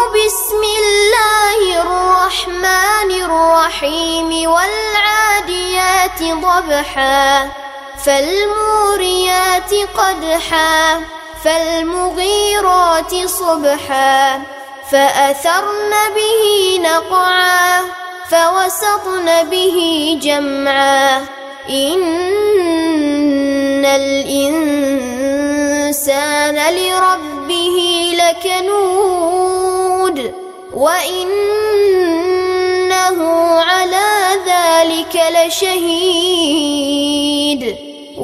بسم الله الرحمن الرحيم والعاديات ضبحا فالموريات قدحا فالمغيرات صبحا فأثرن به نقعا فوسطن به جمعا إن الإنسان لربه لكنود وإنه على ذلك لشهيد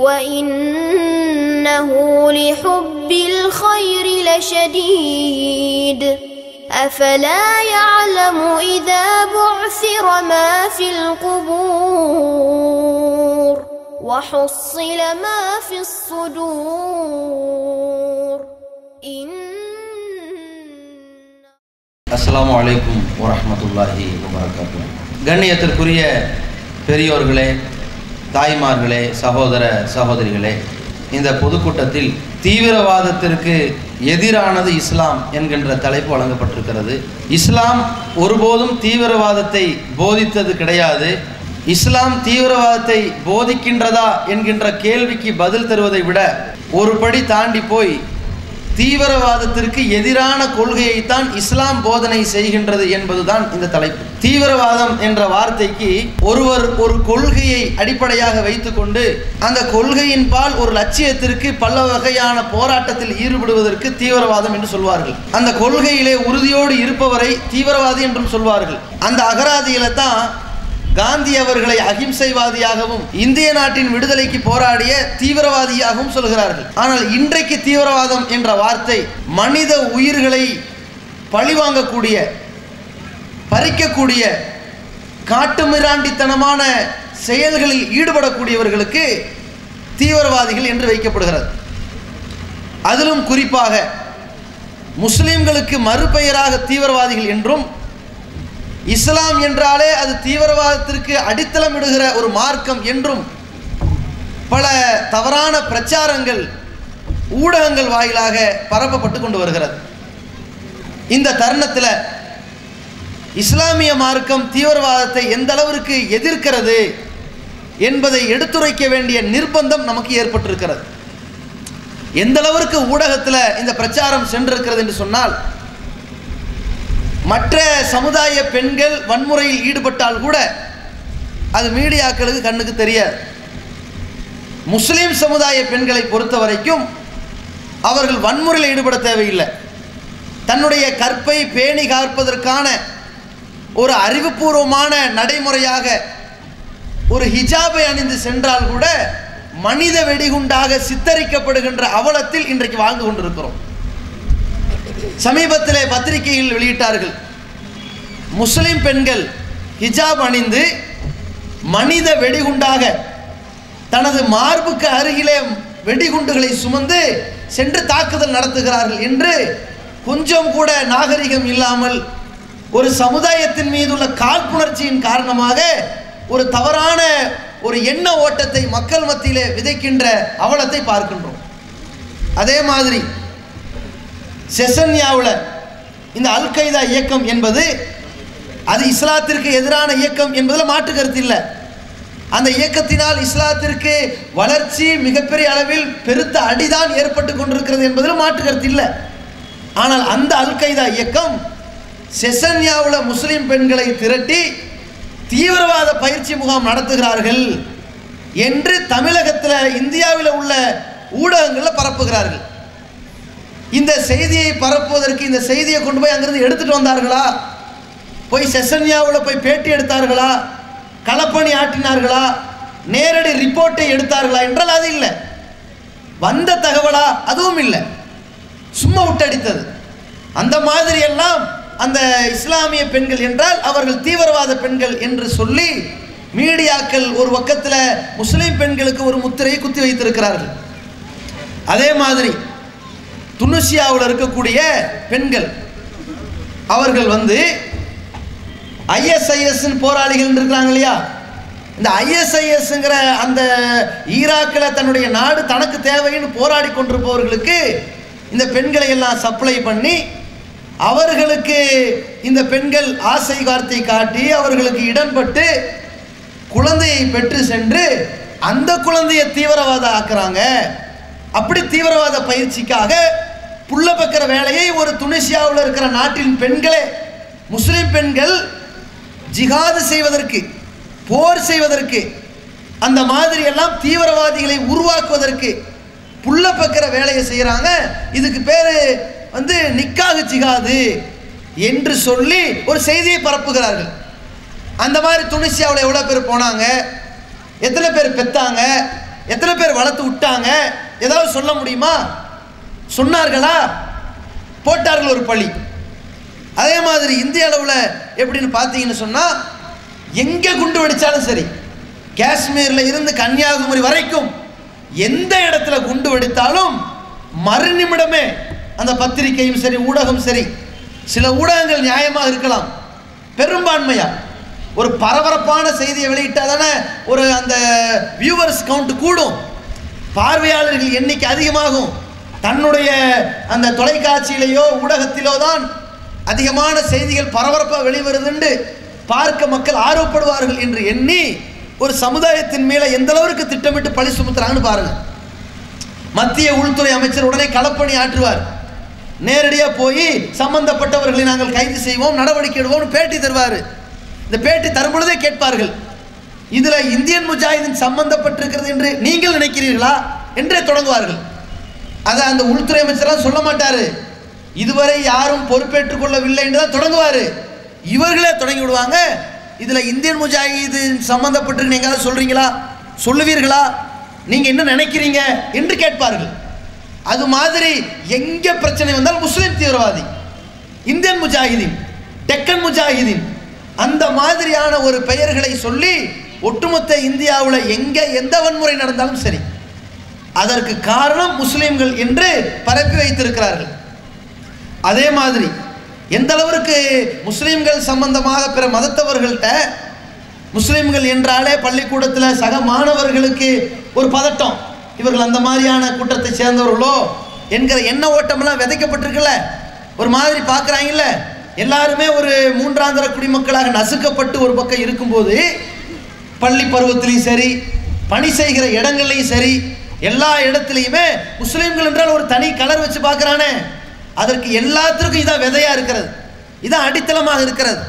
وإنه لحب الخير لشديد أفلا يعلم إذا بعثر ما في القبور وحصل ما في الصدور அஸ்ஸலாமு அலைக்கும் வரஹ்மத்துல்லாஹி வபரகாத்துஹு. கண்ணியத்திற்குரிய பெரியோர்களே, தாய்மார்களே, சகோதர சகோதரிகளே, இந்த பொதுக்கூட்டத்தில் தீவிரவாதத்திற்கு எதிரானது இஸ்லாம் என்கின்ற தலைப்பு வழங்கப்பட்டிருக்கிறது. இஸ்லாம் ஒருபோதும் தீவிரவாதத்தை போதித்தது கிடையாது. இஸ்லாம் தீவிரவாதத்தை போதிக்கின்றதா என்கின்ற கேள்விக்கு பதில் தருவதை விட ஒரு படி தாண்டி போய் தீவிரவாதத்திற்கு எதிரான கொள்கையைத்தான் இஸ்லாம் போதனை செய்கின்றது என்பதுதான் இந்த தலைப்பு. தீவிரவாதம் என்ற வார்த்தைக்கு ஒருவர் ஒரு கொள்கையை அடிப்படையாக வைத்துக்கொண்டு அந்த கொள்கையின் பால் ஒரு லட்சியத்திற்கு பல வகையான போராட்டத்தில் ஈடுபடுவதற்கு தீவிரவாதம் என்று சொல்வார்கள். அந்த கொள்கையிலே உறுதியோடு இருப்பவரை தீவிரவாதி என்றும் சொல்வார்கள். அந்த அகராதியில தான் காந்தி அவர்களை அகிம்சைவாதியாகவும் இந்திய நாட்டின் விடுதலைக்கு போராடிய தீவிரவாதியாகவும் சொல்கிறார்கள். ஆனால் இன்றைக்கு தீவிரவாதம் என்ற வார்த்தை மனித உயிர்களை பழிவாங்கக்கூடிய, பறிக்கக்கூடிய, காட்டுமிராண்டித்தனமான செயல்களில் ஈடுபடக்கூடியவர்களுக்கு தீவிரவாதிகள் என்று வைக்கப்படுகிறது. அதிலும் குறிப்பாக முஸ்லிம்களுக்கு மறுபெயராக தீவிரவாதிகள் என்றும், இஸ்லாம் என்றாலே அது தீவிரவாதத்திற்கு அடித்தளமிடுகிற ஒரு மார்க்கம் என்றும் பல தவறான பிரச்சாரங்கள் ஊடகங்கள் வாயிலாக பரப்பப்பட்டு கொண்டு வருகிறது. இந்த தருணத்தில் இஸ்லாமிய மார்க்கம் தீவிரவாதத்தை எந்த அளவிற்கு எதிர்க்கிறது என்பதை எடுத்துரைக்க வேண்டிய நிர்பந்தம் நமக்கு ஏற்பட்டிருக்கிறது. எந்த அளவிற்கு ஊடகத்தில் இந்த பிரச்சாரம் சென்றிருக்கிறது என்று சொன்னால், மற்ற சமுதாய பெண்கள் வன்முறையில் ஈடுபட்டால் கூட அது மீடியாக்களுக்கு கண்ணுக்கு தெரியாது. முஸ்லிம் சமுதாய பெண்களை பொறுத்த வரைக்கும் அவர்கள் வன்முறையில் ஈடுபட தேவையில்லை. தன்னுடைய கற்பை பேணி காப்பதற்கான ஒரு அறிவுபூர்வமான நடைமுறையாக ஒரு ஹிஜாபை அணிந்து சென்றால் கூட மனித வெடிகுண்டாக சித்தரிக்கப்படுகின்ற அவலத்தில் இன்றைக்கு வாழ்ந்து கொண்டிருக்கிறோம். சமீபத்திலே பத்திரிகையில் வெளியிட்டார்கள், முஸ்லிம் பெண்கள் ஹிஜாப் அணிந்து மனித வெடிகுண்டாக தனது மார்புக்கு அருகிலே வெடிகுண்டுகளை சுமந்து சென்று தாக்குதல் நடத்துகிறார்கள் என்று கொஞ்சம் கூட நாகரிகம் இல்லாமல் ஒரு சமுதாயத்தின் மீதுள்ள காழ்ப்புணர்ச்சியின் காரணமாக ஒரு தவறான ஒரு எண்ண ஓட்டத்தை மக்கள் மத்தியிலே விதைக்கின்ற அவலத்தை பார்க்கின்றோம். அதே மாதிரி செசன்யாவில் இந்த அல் கைதா இயக்கம் என்பது அது இஸ்லாத்திற்கு எதிரான இயக்கம் என்பதில் மாற்று கருத்து இல்லை. அந்த இயக்கத்தினால் இஸ்லாத்திற்கு வளர்ச்சி மிகப்பெரிய அளவில் பெருத்த அடிதான் ஏற்பட்டு கொண்டிருக்கிறது என்பதில் மாற்று கருத்து இல்லை. ஆனால் அந்த அல் கைதா இயக்கம் செசன்யாவில் முஸ்லிம் பெண்களை திரட்டி தீவிரவாத பயிற்சி முகாம் நடத்துகிறார்கள் என்று தமிழகத்தில் இந்தியாவில் உள்ள ஊடகங்களில் பரப்புகிறார்கள். இந்த செய்தியை பரப்புவதற்கு இந்த செய்தியை கொண்டு போய் அங்கிருந்து எடுத்துட்டு வந்தார்களா, போய் செசன்யாவில் போய் பேட்டி எடுத்தார்களா, களப்பணி ஆற்றினார்களா, நேரடி ரிப்போர்ட்டை எடுத்தார்களா என்றால் அது இல்லை. வந்த தகவலா அதுவும் இல்லை, சும்மா விட்டடித்தது. அந்த மாதிரி எல்லாம் அந்த இஸ்லாமிய பெண்கள் என்றால் அவர்கள் தீவிரவாத பெண்கள் என்று சொல்லி மீடியாக்கள் ஒரு பக்கத்தில் முஸ்லிம் பெண்களுக்கு ஒரு முத்திரையை குத்தி வைத்திருக்கிறார்கள். அதே மாதிரி துனிசியாவில் இருக்கக்கூடிய பெண்கள் அவர்கள் ISIS போராளிகள் இருக்கிறாங்க இல்லையா, இந்த ISISங்கிற அந்த ஈராக்கில் தன்னுடைய நாடு தனக்கு தேவைன்னு போராடி கொண்டிருப்பவர்களுக்கு இந்த பெண்களை எல்லாம் சப்ளை பண்ணி அவர்களுக்கு இந்த பெண்கள் ஆசை வார்த்தை காட்டி அவர்களுக்கு இடன்பட்டு குழந்தையை பெற்று சென்று அந்த குழந்தையை தீவிரவாத ஆக்குறாங்க. அப்படி தீவிரவாத பயிற்சிக்காக புள்ள பக்கிற வேலையை ஒரு துனிசியாவில் இருக்கிற நாட்டின் பெண்களே, முஸ்லிம் பெண்கள் ஜிஹாது செய்வதற்கு, போர் செய்வதற்கு, அந்த மாதிரி எல்லாம் தீவிரவாதிகளை உருவாக்குவதற்கு புள்ள பக்கிற வேலையை செய்கிறாங்க. இதுக்கு பேர் நிக்காஹ் ஜிஹாது என்று சொல்லி ஒரு செய்தியை பரப்புகிறார்கள். அந்த மாதிரி துனிசியாவில் எவ்வளோ பேர் போனாங்க, எத்தனை பேர் பெத்தாங்க, எத்தனை பேர் வளர்த்து விட்டாங்க, ஏதாவது சொல்ல முடியுமா? சொன்னார்களா? போட்டார்கள் ஒரு பழி. அதே மாதிரி இந்திய அளவில் எப்படின்னு பார்த்தீங்கன்னு சொன்னால், எங்கே குண்டு வெடித்தாலும் சரி, காஷ்மீரில் இருந்து கன்னியாகுமரி வரைக்கும் எந்த இடத்துல குண்டு வெடித்தாலும் மறு நிமிடமே அந்த பத்திரிகையும் சரி, ஊடகம் சரி, சில ஊடகங்கள் நியாயமாக இருக்கலாம், பெரும்பான்மையா ஒரு பரபரப்பான செய்தியை வெளியிட்டால் தானே ஒரு அந்த வியூவர்ஸ் கவுண்ட் கூடும், பார்வையாளர்கள் எண்ணிக்கை அதிகமாகும். தன்னுடைய அந்த தொலைக்காட்சியிலேயோ ஊடகத்திலோ தான் அதிகமான செய்திகள் பரபரப்பாக வெளிவருதுண்டு பார்க்க மக்கள் ஆர்வப்படுவார்கள் என்று எண்ணி ஒரு சமுதாயத்தின் மேலே எந்த அளவுக்கு திட்டமிட்டு பழி சுமத்துறாங்கன்னு பாருங்க. மத்திய உள்துறை அமைச்சர் உடனே களப்பணி ஆற்றுவார். நேரடியாக போய் சம்பந்தப்பட்டவர்களை நாங்கள் கைது செய்வோம், நடவடிக்கை எடுவோம்னு பேட்டி தருவார். இந்த பேட்டி தரும் பொழுதே கேட்பார்கள், இதில் இந்தியன் முஜாஹிதீன் சம்பந்தப்பட்டிருக்கிறது என்று நீங்கள் நினைக்கிறீர்களா என்றே தொடங்குவார்கள். அதை அந்த உள்துறை அமைச்சராக சொல்ல மாட்டார், இதுவரை யாரும் பொறுப்பேற்றுக் கொள்ளவில்லை என்று தான் தொடங்குவார். இவர்களே தொடங்கி விடுவாங்க, இதில் இந்தியன் முஜாஹிதீன் சம்பந்தப்பட்டு எங்காவது சொல்கிறீங்களா, சொல்லுவீர்களா, நீங்கள் என்ன நினைக்கிறீங்க என்று கேட்பார்கள். அது மாதிரி எங்கே பிரச்சனை வந்தால் முஸ்லீம் தீவிரவாதி, இந்தியன் முஜாஹிதீன், டெக்கன் முஜாஹிதீன், அந்த மாதிரியான ஒரு பெயர்களை சொல்லி ஒட்டுமொத்த இந்தியாவில் எங்கே எந்த வன்முறை நடந்தாலும் சரி அதற்கு காரணம் முஸ்லீம்கள் என்று பரப்பி வைத்திருக்கிறார்கள். அதே மாதிரி எந்த அளவிற்கு முஸ்லீம்கள் சம்பந்தமாக பிற மதத்தவர்கள்ட்ட முஸ்லீம்கள் என்றாலே பள்ளிக்கூடத்தில் சக மாணவர்களுக்கு ஒரு பதட்டம், இவர்கள் அந்த மாதிரியான கூட்டத்தை சேர்ந்தவர்களோ என்கிற எண்ண ஓட்டமெல்லாம் விதைக்கப்பட்டிருக்குல்ல, ஒரு மாதிரி பார்க்குறாங்கல்ல. எல்லாருமே ஒரு மூன்றாந்தர குடிமக்களாக நசுக்கப்பட்டு ஒரு பக்கம் இருக்கும்போது பள்ளி பருவத்திலையும் சரி, பணி செய்கிற இடங்கள்லையும் சரி, எல்லா இடத்துலையுமே முஸ்லீம்கள் என்றால் ஒரு தனி கலர் வச்சு பார்க்குறானே, அதற்கு எல்லாத்திற்கும் இதான் விதையாக இருக்கிறது, இதான் அடித்தளமாக இருக்கிறது.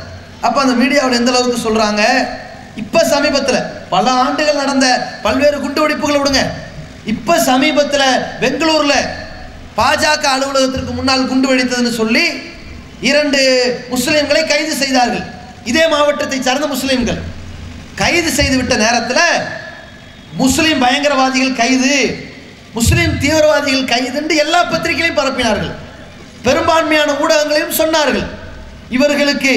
அப்போ அந்த மீடியாவில் எந்த அளவுக்கு சொல்கிறாங்க, இப்போ சமீபத்தில் பல ஆண்டுகள் நடந்த பல்வேறு குண்டுவெடிப்புகளை விடுங்க, இப்போ சமீபத்தில் பெங்களூரில் பாஜக அலுவலகத்திற்கு முன்னால் குண்டு வெடித்ததுன்னு சொல்லி 2 முஸ்லீம்களை கைது செய்தார்கள். இதே மாவட்டத்தை சார்ந்த முஸ்லீம்கள் கைது செய்துவிட்ட நேரத்தில் முஸ்லீம் பயங்கரவாதிகள் கைது, முஸ்லீம் தீவிரவாதிகள் கைது என்று எல்லா பத்திரிகைகளையும் பரப்பினார்கள், பெரும்பான்மையான ஊடகங்களையும் சொன்னார்கள். இவர்களுக்கு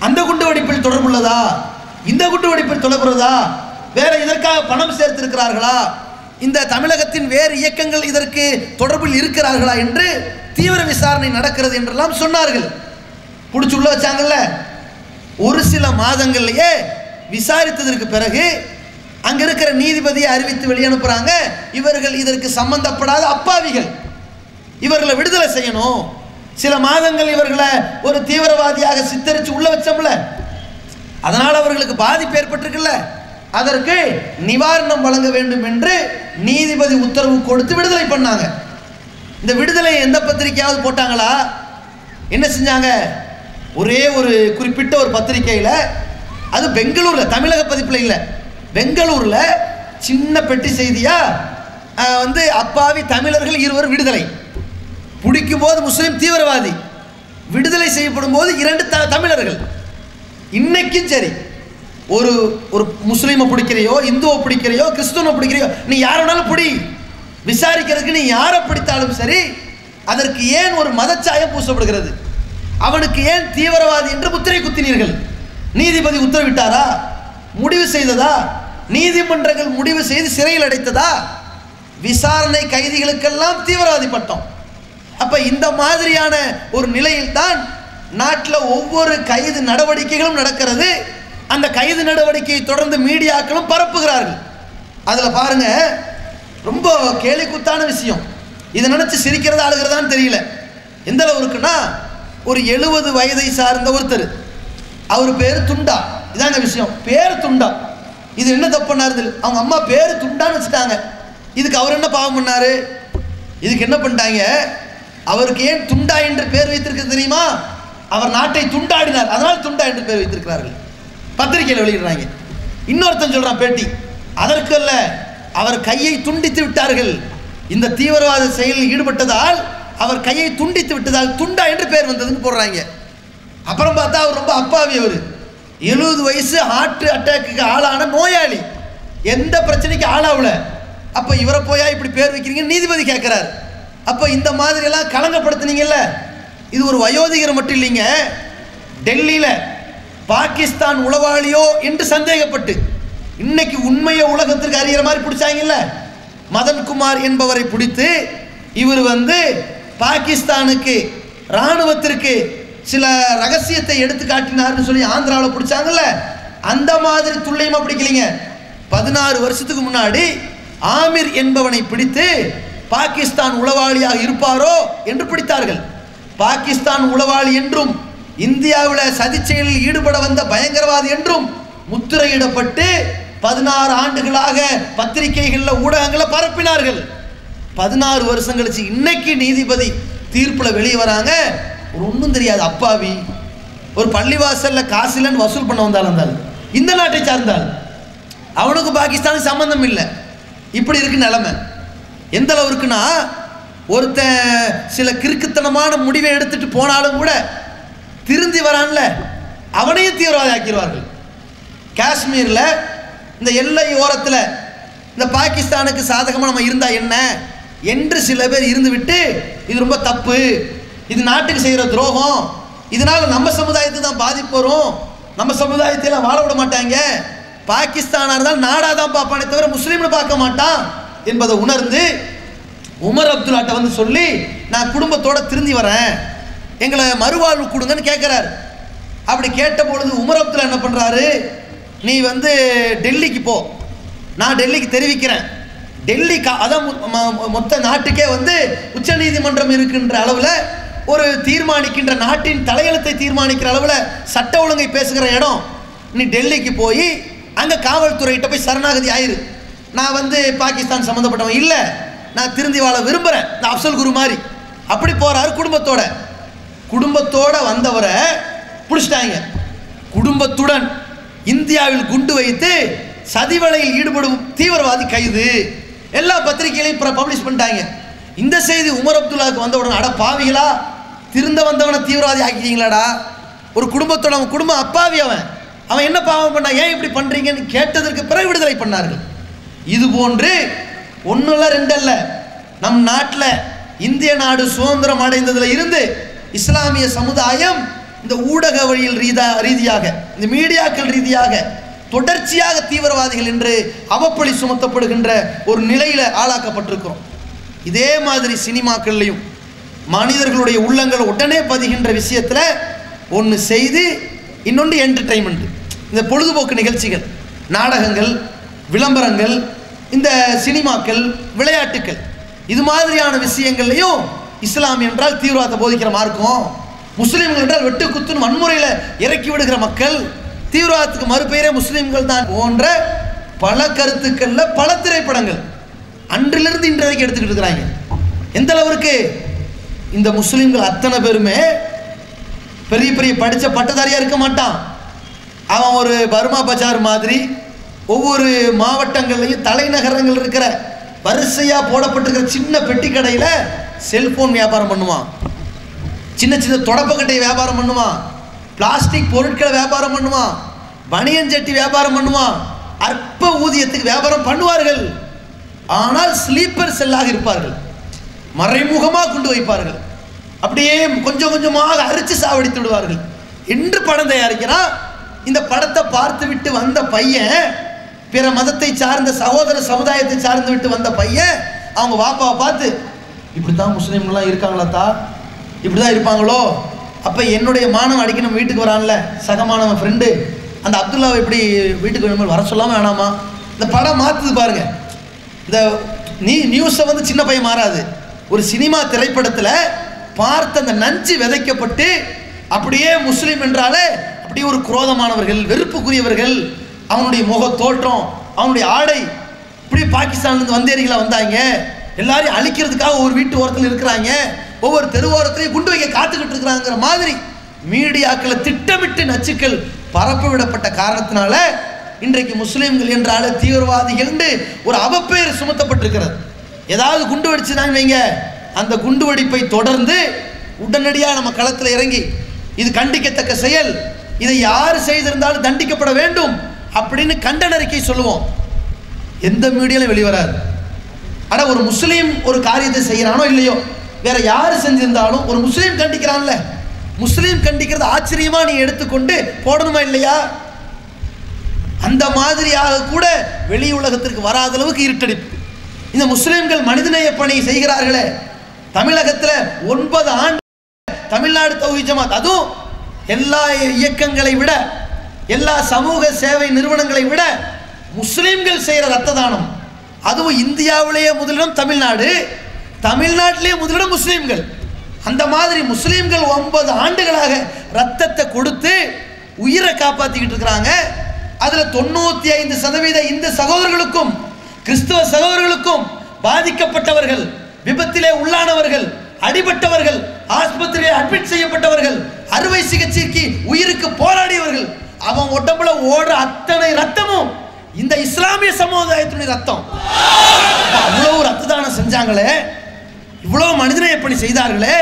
அந்த குண்டு வெடிப்பில் தொடர்புள்ளதா, இந்த குண்டு வெடிப்பில் தொடர்புள்ளதா, வேற இதற்காக பணம் சேர்த்திருக்கிறார்களா, இந்த தமிழகத்தின் வேறு இயக்கங்கள் இதற்கு தொடர்பில் இருக்கிறார்களா என்று தீவிர விசாரணை நடக்கிறது என்றெல்லாம் சொன்னார்கள். பிடிச்சி உள்ள வச்சாங்கல்ல. ஒரு சில மாதங்கள்லேயே விசாரித்ததற்கு பிறகு அங்கே இருக்கிற நீதிபதியை அறிவித்து வெளியனுப்புறாங்க, இவர்கள் இதற்கு சம்பந்தப்படாத அப்பாவிகள், இவர்களை விடுதலை செய்யணும். சில மாதங்கள் இவர்களை ஒரு தீவிரவாதியாக சித்தரித்து உள்ள வச்சோம்ல, அதனால் அவர்களுக்கு பாதிப்பு ஏற்பட்டிருக்குல்ல, அதற்கு நிவாரணம் வழங்க வேண்டும் என்று நீதிபதி உத்தரவு கொடுத்து விடுதலை பண்ணாங்க. இந்த விடுதலை எந்த பத்திரிகையாவது போட்டாங்களா? என்ன செஞ்சாங்க? ஒரே ஒரு குறிப்பிட்ட ஒரு பத்திரிகையில், அது பெங்களூரில், தமிழக பதிப்பில் இல்லை, பெங்களூரில் சின்ன பெட்டி செய்தியாக அப்பாவி தமிழர்கள் 2 விடுதலை, பிடிக்கும் போது முஸ்லீம் தீவிரவாதி, விடுதலை செய்யப்படும் போது 2 தமிழர்கள். இன்னைக்கும் சரி, ஒரு ஒரு முஸ்லீமை பிடிக்கிறையோ, இந்துவை பிடிக்கிறையோ, கிறிஸ்துவனை பிடிக்கிறையோ, நீ யார் வேணாலும் பிடி, விசாரிக்கிறதுக்கு நீ யாரை பிடித்தாலும் சரி, அதற்கு ஏன் ஒரு மதச்சாயம் பூசப்படுகிறது? அவனுக்கு ஏன் தீவிரவாதி என்று முத்திரை குத்தினீர்கள்? நீதிபதி உத்தரவிட்டாரா? முடிவு செய்ததா? நீதிமன்றங்கள் முடிவு செய்து சிறையில் அடைத்ததா? விசாரணை கைதிகளுக்கெல்லாம் தீவிரவாதி பட்டம். அப்ப இந்த மாதிரியான ஒரு நிலையில் தான் நாட்டில் ஒவ்வொரு கைது நடவடிக்கைகளும் நடக்கிறது. அந்த கைது நடவடிக்கையை தொடர்ந்து மீடியாக்களும் பரப்புகிறார்கள். அதில் பாருங்க, ரொம்ப கேலிக்குத்தான விஷயம். இதை நினைச்சு சிரிக்கிறதா அழுகிறதான்னு தெரியல. எந்த அளவு இருக்குன்னா, ஒரு 70 வயதை சார்ந்த ஒருத்தர், அவர் பேர் துண்டா. இதாங்க விஷயம், பேர் துண்டா. இது என்ன தப்பு பண்ணாரு? அவங்க அம்மா பேர் துண்டான்னு வச்சுட்டாங்க. இதுக்கு அவர் என்ன பாவம் பண்ணாரு? இதுக்கு என்ன பண்ணிட்டாங்க? அவருக்கு ஏன் துண்டா என்று பேர் வைத்திருக்கிறது தெரியுமா? அவர் நாட்டை துண்டாடினார், அதனால் துண்டா என்று பேர் வைத்திருக்கிறார்கள். பத்திரிகையில் வெளியிடுறாங்க. இன்னொருத்தன் சொல்றான் பேட்டி, அதற்கு அல்ல, அவர் கையை துண்டித்து விட்டார்கள். இந்த தீவிரவாத செயலில் ஈடுபட்டதால் அவர் கையை துண்டித்து விட்டதால் துண்டா என்று பேர் வந்ததுன்னு போடுறாங்க. அப்புறம் பார்த்தா அவர் ரொம்ப அப்பாவி. அவர் 70 வயசு, ஹார்ட் அட்டாக்கு ஆளான நோயாளி, எந்த பிரச்சனைக்கு ஆளாகல. அப்போ இவரை போயா இப்படி பேர் வைக்கிறீங்கன்னு நீதிபதி கேட்குறாரு. அப்போ இந்த மாதிரியெல்லாம் களங்கப்படுத்துனீங்கல்ல, இது ஒரு வயோதிகர் மட்டும் இல்லைங்க. டெல்லியில் பாகிஸ்தான் உளவாளியோ என்று சந்தேகப்பட்டு இன்னைக்கு உண்மையை உலகத்திற்கு அறிகிற மாதிரி பிடிச்சாங்கல்ல, மதன்குமார் என்பவரை பிடித்து இவர் பாகிஸ்தானுக்கு இராணுவத்திற்கு சில ரகசியத்தை எடுத்து காட்டினார்னு சொல்லி ஆந்திராவில் பிடிச்சாங்கல்ல, அந்த மாதிரி துல்லியமாக பிடிக்கலைங்க. 16 வருஷத்துக்கு முன்னாடி ஆமிர் என்பவனை பிடித்து பாகிஸ்தான் உளவாளியாக இருப்பாரோ என்று பிடித்தார்கள். பாகிஸ்தான் உளவாளி என்றும் இந்தியாவில் சதி செயலில் ஈடுபட வந்த பயங்கரவாதி என்றும் முத்திரையிடப்பட்டு 16 ஆண்டுகளாக பத்திரிகைகளில் ஊடகங்களில் பரப்பினார்கள். 16 வருஷம் கழிச்சு இன்னைக்கு நீதிபதி தீர்ப்பில் வெளியே வராங்க. ஒரு ஒன்றும் தெரியாது அப்பாவி, ஒரு பள்ளிவாசலில் காசுலன்னு வசூல் பண்ண வந்தாலும் இந்த நாட்டை சார்ந்தால் அவனுக்கு பாகிஸ்தானுக்கு சம்பந்தம் இல்லை. இப்படி இருக்கு நிலைமை. எந்த அளவு இருக்குன்னா, ஒருத்தன் சில கிறுக்குத்தனமான முடிவை எடுத்துட்டு போனாலும் கூட திருந்தி வரான்ல, அவனையும் தீவிரவாதி ஆக்கிடுவார்கள். காஷ்மீரில் இந்த எல்லை ஓரத்தில் இந்த பாகிஸ்தானுக்கு சாதகமாக நம்ம இருந்தால் என்ன என்று சில பேர் இருந்து விட்டு, இது ரொம்ப தப்பு, இது நாட்டுக்கு செய்கிற துரோகம், இதனால் நம்ம சமுதாயத்துக்கு தான் பாதிப்பு வரும், நம்ம சமுதாயத்தையெல்லாம் வாழ விட மாட்டாங்க, பாகிஸ்தானாக இருந்தால் நாடாக தான் பார்ப்பானே தவிர முஸ்லீம்னு பார்க்க மாட்டான் என்பதை உணர்ந்து உமர் அப்துல்லாட்ட சொல்லி, நான் குடும்பத்தோடு திருந்தி வரேன், எங்களை மறுவாழ்வு கொடுங்கன்னு கேட்குறாரு. அப்படி கேட்ட பொழுது உமர் அப்துல்லா என்ன பண்ணுறாரு, நீ டெல்லிக்கு போ, நான் டெல்லிக்கு தெரிவிக்கிறேன். டெல்லி அதான் மொத்த நாட்டுக்கே உச்ச நீதிமன்றம் இருக்கின்ற அளவில் ஒரு தீர்மானிக்கின்ற, நாட்டின் தலையெழுத்தை தீர்மானிக்கிற அளவில் சட்ட ஒழுங்கை பேசுகிற இடம். நீ டெல்லிக்கு போய் அங்கே காவல்துறையிட்ட போய் சரணாகதி ஆயிரு. நான் பாகிஸ்தான் சம்மந்தப்பட்டவன் இல்லை, நான் திருந்தி வாழ விரும்புகிறேன், இந்த அப்சல் குரு மாதிரி. அப்படி போகிறாரு குடும்பத்தோட வந்தவரை பிடிச்சிட்டாங்க. குடும்பத்துடன் இந்தியாவில் குண்டு வைத்து சதிவலையில் ஈடுபடும் தீவிரவாதி கைது. எல்லா பத்திரிகைகளையும் பப்ளிஷ் பண்ணிட்டாங்க. இந்த செய்தி உமர் அப்துல்லாவுக்கு வந்தவுடன், அட பாவிகளா, திருந்த வந்தவனை தீவிரவாதி ஆக்கிட்டீங்களாடா. ஒரு குடும்பத்தோட, அவன் குடும்பம் அப்பாவி, அவன் என்ன பாவம் பண்ணா, ஏன் இப்படி பண்ணுறீங்கன்னு கேட்டதற்கு பிறகு விடுதலை பண்ணார்கள். இது போன்று ஒன்றும் இல்லை ரெண்டு அல்ல, நம் நாட்டில் இந்திய நாடு சுதந்திரம் அடைந்ததில் இருந்து இஸ்லாமிய சமுதாயம் இந்த ஊடக வழியில் ரீதியாக, இந்த மீடியாக்கள் ரீதியாக தொடர்ச்சியாக தீவிரவாதிகள் என்று அவப்பழி சுமத்தப்படுகின்ற ஒரு நிலையில் ஆளாக்கப்பட்டிருக்கிறோம். இதே மாதிரி சினிமாக்கள்லையும் மனிதர்களுடைய உள்ளங்கள் உடனே பதிகின்ற விஷயத்தில் ஒன்று செய்து, இன்னொன்று என்டர்டைன்மெண்ட், இந்த பொழுதுபோக்கு நிகழ்ச்சிகள், நாடகங்கள், விளம்பரங்கள், இந்த சினிமாக்கள், விளையாட்டுக்கள், இது மாதிரியான விஷயங்கள்லையும் இஸ்லாம் என்றால் தீவிரவாதத்தை போதிக்கிற மார்க்கம், முஸ்லீம்கள் என்றால் வெட்டு குத்துன்னு வன்முறையில் இறக்கி விடுகிற மக்கள், தீவிரவாதத்துக்கு மறுபெயரே முஸ்லீம்கள் தான் போன்ற பல கருத்துக்களில் பல திரைப்படங்கள் அன்றிலிருந்து இன்று வரைக்கும் எடுத்துக்கிட்டு இருக்கிறாங்க. எந்த அளவிற்கு இந்த முஸ்லீம்கள் அத்தனை பேருமே பெரிய பெரிய படித்த பட்டதாரியாக இருக்க மாட்டான். அவன் ஒரு பர்மா பஜார் மாதிரி ஒவ்வொரு மாவட்டங்கள்லையும் தலைநகரங்கள் இருக்கிற வரிசையாக போடப்பட்டிருக்கிற சின்ன பெட்டி கடையில் செல்ஃபோன் வியாபாரம் பண்ணுவான், சின்ன சின்ன தொடப்பக்கட்டை வியாபாரம் பண்ணுவான், பிளாஸ்டிக் பொருட்களை வியாபாரம் பண்ணுவான், பனியன் சட்டி வியாபாரம் பண்ணுவான், அற்ப ஊதியத்துக்கு வியாபாரம் பண்ணுவார்கள். ஆனால் ஸ்லீப்பர் செல்லாக இருப்பார்கள், மறைமுகமாக கொண்டு வைப்பார்கள், அப்படியே கொஞ்சம் கொஞ்சமாக அரிச்சு சாவடித்து விடுவார்கள் என்று படம் தயாரிக்கிறான். இந்த படத்தை பார்த்து விட்டு வந்த பையன், பிற மதத்தை சார்ந்த சகோதர சமுதாயத்தை சார்ந்து விட்டு வந்த பையன் அவங்க வாப்பாவை பார்த்து, இப்படித்தான் முஸ்லீம்கள்லாம் இருக்காங்களாத்தா, இப்படிதான் இருப்பாங்களோ, அப்போ என்னுடைய மாணவன் அடிக்க நம்ம வீட்டுக்கு வரான்ல, சக மாணவன் ஃப்ரெண்டு, அந்த அப்துல்லாவை எப்படி வீட்டுக்கு வேணுமா வர சொல்லாமல் வேணாமா. இந்த படம் மாற்றுது பாருங்க. இந்த நியூஸை சின்ன பையன் மாறாது. ஒரு சினிமா திரைப்படத்தில் பார்த்த அந்த நஞ்சு விதைக்கப்பட்டு அப்படியே முஸ்லீம் என்றாலே அப்படியே ஒரு குரோதமானவர்கள், வெறுப்புக்குரியவர்கள், அவனுடைய முக தோற்றம், அவனுடைய ஆடை, இப்படி பாகிஸ்தான்லேருந்து வந்தேரிகளா வந்தாங்க, எல்லாரையும் அழிக்கிறதுக்காக ஒரு வீட்டு ஓரத்தில் இருக்கிறாங்க, ஒவ்வொரு தெருவோரத்திலையும் குண்டு வைக்க காத்துக்கிட்டு இருக்கிறாங்கிற மாதிரி மீடியாக்களை திட்டமிட்டு நச்சுக்கள் பரப்ப விடப்பட்ட காரணத்தினால இன்றைக்கு முஸ்லீம்கள் என்றாலே தீவிரவாதிகள் என்று ஒரு அவப்பெயர் சுமத்தப்பட்டிருக்கிறது. ஏதாவது குண்டு வெடிச்சுதாங்க வைங்க, அந்த குண்டு வெடிப்பை தொடர்ந்து உடனடியாக நம்ம களத்தில் இறங்கி இது கண்டிக்கத்தக்க செயல், இதை யார் செய்திருந்தாலும் தண்டிக்கப்பட வேண்டும் அப்படின்னு கண்டன அறிக்கை சொல்லுவோம். எந்த மீடியாலும் வெளிவராது. ஆனால் ஒரு முஸ்லீம் ஒரு காரியத்தை செய்கிறானோ இல்லையோ, வேற யார் செஞ்சிருந்தாலும் ஒரு முஸ்லீம் கண்டிக்கிறான்ல, முஸ்லீம் கண்டிக்கிறது ஆச்சரியமா நீ எடுத்துக்கொண்டு போடணுமா இல்லையா? அந்த மாதிரியாக கூட வெளி உலகத்திற்கு வராத அளவுக்கு இருட்டடிப்பு. இந்த முஸ்லீம்கள் மனிதநேய பணி செய்கிறார்களே, தமிழகத்தில் 9 ஆண்டு தமிழ்நாடு தௌஹீத் ஜமாத், அதுவும் எல்லா இயக்கங்களை விட, எல்லா சமூக சேவை நிறுவனங்களை விட முஸ்லீம்கள் செய்கிற ரத்த தானம், அதுவும் இந்தியாவிலேயே முதலிடம் தமிழ்நாடு, தமிழ்நாட்டிலேயே முதலிடம் முஸ்லீம்கள். அந்த மாதிரி முஸ்லீம்கள் 9 ஆண்டுகளாக ரத்தத்தை கொடுத்து உயிரை காப்பாற்றிக்கிட்டு இருக்கிறாங்க. அதில் 95% இந்து சகோதரர்களுக்கும் கிறிஸ்தவ சகோதரர்களுக்கும் பாதிக்கப்பட்டவர்கள், விபத்திலே உள்ளானவர்கள், அடிபட்டவர்கள், ஆஸ்பத்திரியில் அட்மிட் செய்யப்பட்டவர்கள், அறுவை சிகிச்சைக்கு உயிருக்கு போராடியவர்கள், அவன் உடம்புல ஓடுற அத்தனை ரத்தமும் இந்த இஸ்லாமிய சமுதாயத்தினுடைய ரத்தம். அவ்வளவு ரத்த தானம் செஞ்சாங்களே, இவ்வளவு மனிதநேய பணி செய்தார்களே,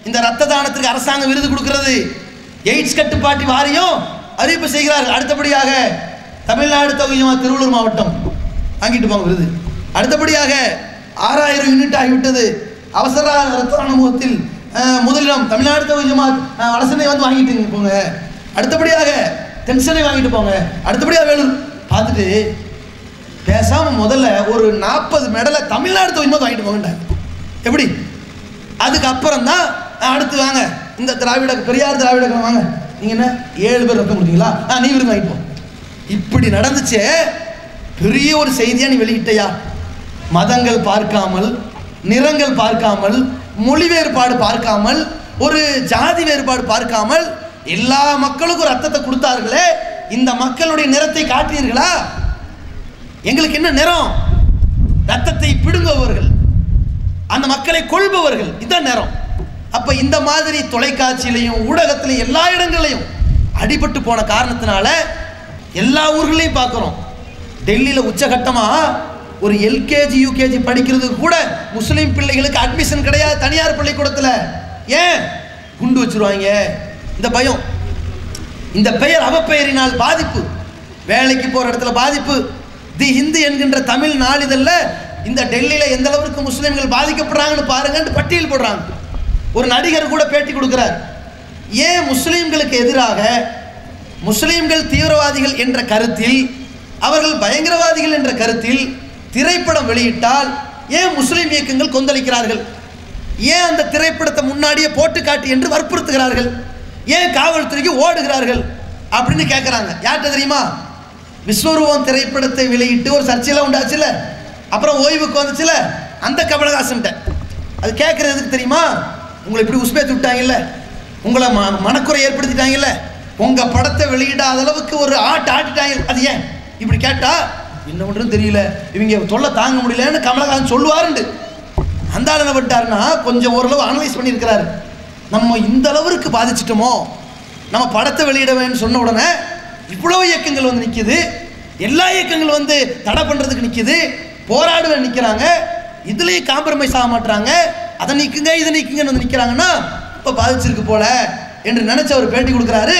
இந்த ரத்த தானத்திற்கு அரசாங்கம் விருது கொடுக்கிறது. எய்ட்ஸ் கட்டுப்பாட்டு வாரியம் அறிவிப்பு செய்கிறார்கள். அடுத்தபடியாக தமிழ்நாடு தௌஹீத் ஜமாத் திருவள்ளூர் மாவட்டம் வாங்கிட்டு போங்க விருது. அடுத்தபடியாக 6000 யூனிட் ஆகிவிட்டது. அவசர ரத்த தான முகத்தில் முதலிடம் தமிழ்நாடு தௌஹீத் ஜமாத் வடசென்னை வந்து வாங்கிட்டு போங்க. அடுத்தபடியாக தென்சென்னை வாங்கிட்டு போங்க. அடுத்தபடியாக வேலூர். பார்த்துட்டு பேசாம முதல்ல ஒரு 40 மெடலை தமிழ்நாடு தௌஹீத் ஜமாத் வாங்கிட்டு போங்கட்டாங்க. எப்படி? அதுக்கப்புறம் தான் அடுத்து வாங்க இந்த திராவிட பெரியார் திராவிட வாங்க, நீங்க என்ன 7 பேர் ரத்தம் கொடுத்தீங்களா, நீ விருது வாங்கிட்டு போ. இப்படி நடந்துச்சு. பெரிய ஒரு செய்தியா நீ வெளியிட்டையா? மதங்கள் பார்க்காமல், நிறங்கள் பார்க்காமல், மொழி வேறுபாடு பார்க்காமல், ஒரு ஜாதி வேறுபாடு பார்க்காமல் எல்லா மக்களுக்கும் ரத்தத்தை கொடுத்தார்களே, இந்த மக்களுடைய நிறத்தை காட்டினீர்களா? எங்களுக்கு என்ன நிறம்? ரத்தத்தை பிடுங்குபவர்கள், அந்த மக்களை கொள்பவர்கள், இதுதான் நிறம். அப்ப இந்த மாதிரி தொலைக்காட்சியிலையும் ஊடகத்திலையும் எல்லா இடங்களையும் அடிபட்டு போன காரணத்தினால எல்லா ஊர்களையும் பார்க்கிறோம். டெல்லியில் உச்சகட்டமா ஒரு எல்கேஜி யூகேஜி படிக்கிறதுக்கு கூட முஸ்லீம் பிள்ளைகளுக்கு அட்மிஷன் கிடையாது தனியார் பள்ளிக்கூடத்தில். ஏன்? குண்டு வச்சிருவாங்க. இந்த பயம், இந்த பெயர் அவப்பெயரினால் பாதிப்பு, வேலைக்கு போற இடத்துல பாதிப்பு. தி ஹிந்து என்கின்ற தமிழ் நாளிதழ்ல இந்த டெல்லியில் எந்த அளவுக்கு முஸ்லீம்கள் பாதிக்கப்படுறாங்கன்னு பாருங்கன்னு பட்டியல் போடுறாங்க. ஒரு நடிகர் கூட பேட்டி கொடுக்கிறார். ஏன் முஸ்லீம்களுக்கு எதிராக முஸ்லீம்கள் தீவிரவாதிகள் என்ற கருத்தில், அவர்கள் பயங்கரவாதிகள் என்ற கருத்தில் திரைப்படம் வெளியிட்டால் ஏன் முஸ்லீம் இயக்கங்கள் கொந்தளிக்கிறார்கள்? ஏன் அந்த திரைப்படத்தை முன்னாடியே போட்டு காட்டி என்று வற்புறுத்துகிறார்கள்? ஏன் காவல்துறைக்கு ஓடுகிறார்கள் அப்படின்னு கேட்குறாங்க. யார்கிட்ட தெரியுமா? விஸ்வரூபம் திரைப்படத்தை வெளியிட்டு ஒரு சர்ச்சையெல்லாம் உண்டாச்சுல, அப்புறம் ஓய்வுக்கு வந்துச்சுல, அந்த கமலஹாசன்ட்ட. அது கேட்குறதுக்கு தெரியுமா? உங்களை இப்படி உஸ்பேத்து விட்டாங்கல்ல, உங்களை மனக்குறை ஏற்படுத்திட்டாங்கல்ல, உங்கள் படத்தை வெளியிடாத அளவுக்கு ஒரு ஆட்டிட்டாங்க. அது ஏன் இப்படி கேட்டா என்ன பண்ணுறதுன்னு தெரியல, இவங்க தொல்லை தாங்க முடியலன்னு கமலஹாசன் சொல்லுவாருண்டு. அந்த ஆள் என்ன பண்ணிட்டாருன்னா கொஞ்சம் ஓரளவு அனலைஸ் பண்ணியிருக்கிறாரு. நம்ம இந்த அளவுக்கு பாதிச்சிட்டோமோ, நம்ம படத்தை வெளியிடவேன்னு சொன்ன உடனே இவ்வளவு இயக்கங்கள் வந்து நிற்கிது, எல்லா இயக்கங்கள் வந்து தடை பண்ணுறதுக்கு நிற்கிது, போராடுவேன் நிற்கிறாங்க, இதுலேயும் காம்ப்ரமைஸ் ஆக மாட்டாங்க, அதை நீக்குங்க இதை நீக்குங்கன்னு வந்து நிற்கிறாங்கன்னா இப்போ பாதிச்சிருக்கு போல என்று நினைச்ச ஒரு பேட்டி கொடுக்குறாரு.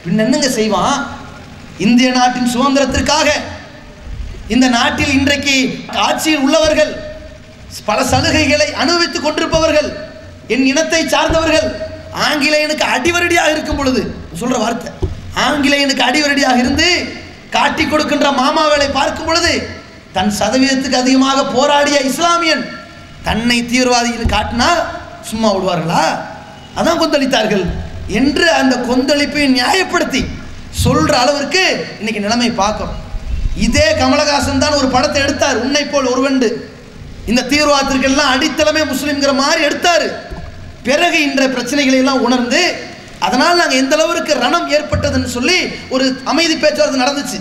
பின் என்னங்க செய்வான்? இந்திய நாட்டின் சுதந்திரத்திற்காக இந்த நாட்டில் இன்றைக்கு ஆட்சியில் உள்ளவர்கள், பல சலுகைகளை அனுபவித்துக் கொண்டிருப்பவர்கள், என் இனத்தை சார்ந்தவர்கள், ஆங்கிலேயனுக்கு அடிவரடியாக இருக்கும் பொழுது சொல்ற வார்த்தை, ஆங்கிலேயனுக்கு அடிவரடியாக இருந்து காட்டி கொடுக்கின்ற மாமாவேளை பார்க்கும் பொழுது தன் சதவீதத்துக்கு அதிகமாக போராடிய இஸ்லாமியன் தன்னை தீவிரவாதிகள் காட்டினா சும்மா விடுவார்களா? அதான் கொந்தளித்தார்கள் என்று அந்த கொந்தளிப்பை நியாயப்படுத்தி சொல்ற அளவிற்கு இன்னைக்கு நிலைமை பார்க்கிறோம். இதே கமலஹாசன் தான் ஒரு படத்தை எடுத்தார், உன்னை போல் ஒருவண்டு. இந்த தீவிரவாதத்திற்கெல்லாம் அடித்தளமே முஸ்லிம்ங்கிற மாதிரி எடுத்தாரு. பிறகு இன்ற பிரச்சனைகளை எல்லாம் உணர்ந்து அதனால் நாங்கள் எந்த அளவுக்கு ரணம் ஏற்பட்டதுன்னு சொல்லி ஒரு அமைதி பேச்சுவார்த்தை நடந்துச்சு.